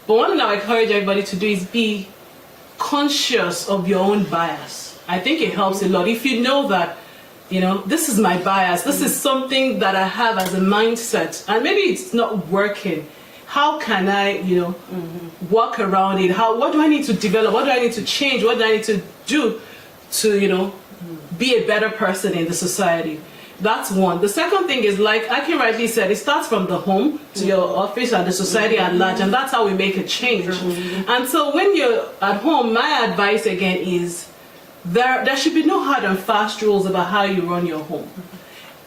But one thing I would encourage everybody to do is be conscious of your own bias. I think it helps a lot. If you know that, you know, this is my bias, this is something that I have as a mindset, and maybe it's not working. How can I, you know, work around it? What do I need to develop? What do I need to change? What do I need to do to, you know, be a better person in the society? That's one. The second thing is, like Akin rightly said, it starts from the home to your office and the society at large, and that's how we make a change. And so when you're at home, my advice again is there should be no hard and fast rules about how you run your home.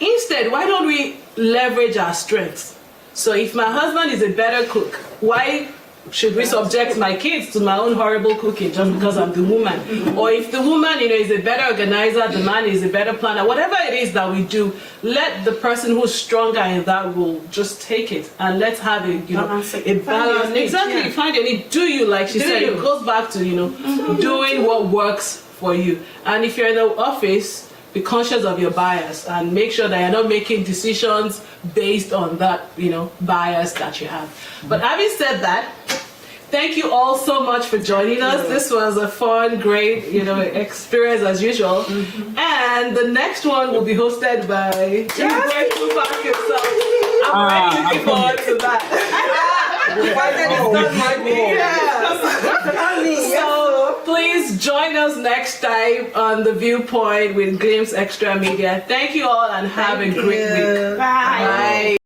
Instead, why don't we leverage our strengths? So if my husband is a better cook, why should we subject my kids to my own horrible cooking just because I'm the woman? Or if the woman, you know, is a better organizer, the man is a better planner, whatever it is that we do, let the person who's stronger in that role just take it, and let's have a, you know, a balance. Exactly, find your need. Do you, like she said, it goes back to, you know, doing what works for you. And if you're in the office, be conscious of your bias and make sure that you're not making decisions based on that, you know, bias that you have. But having said that, thank you all so much for joining us. This was a fun, great, you know, experience as usual. And the next one will be hosted by ViewPoint himself. I'm really looking forward to that. So please join us next time on the ViewPoint with Glimpse Extra Media. Thank you all and have a great week. Bye. Bye.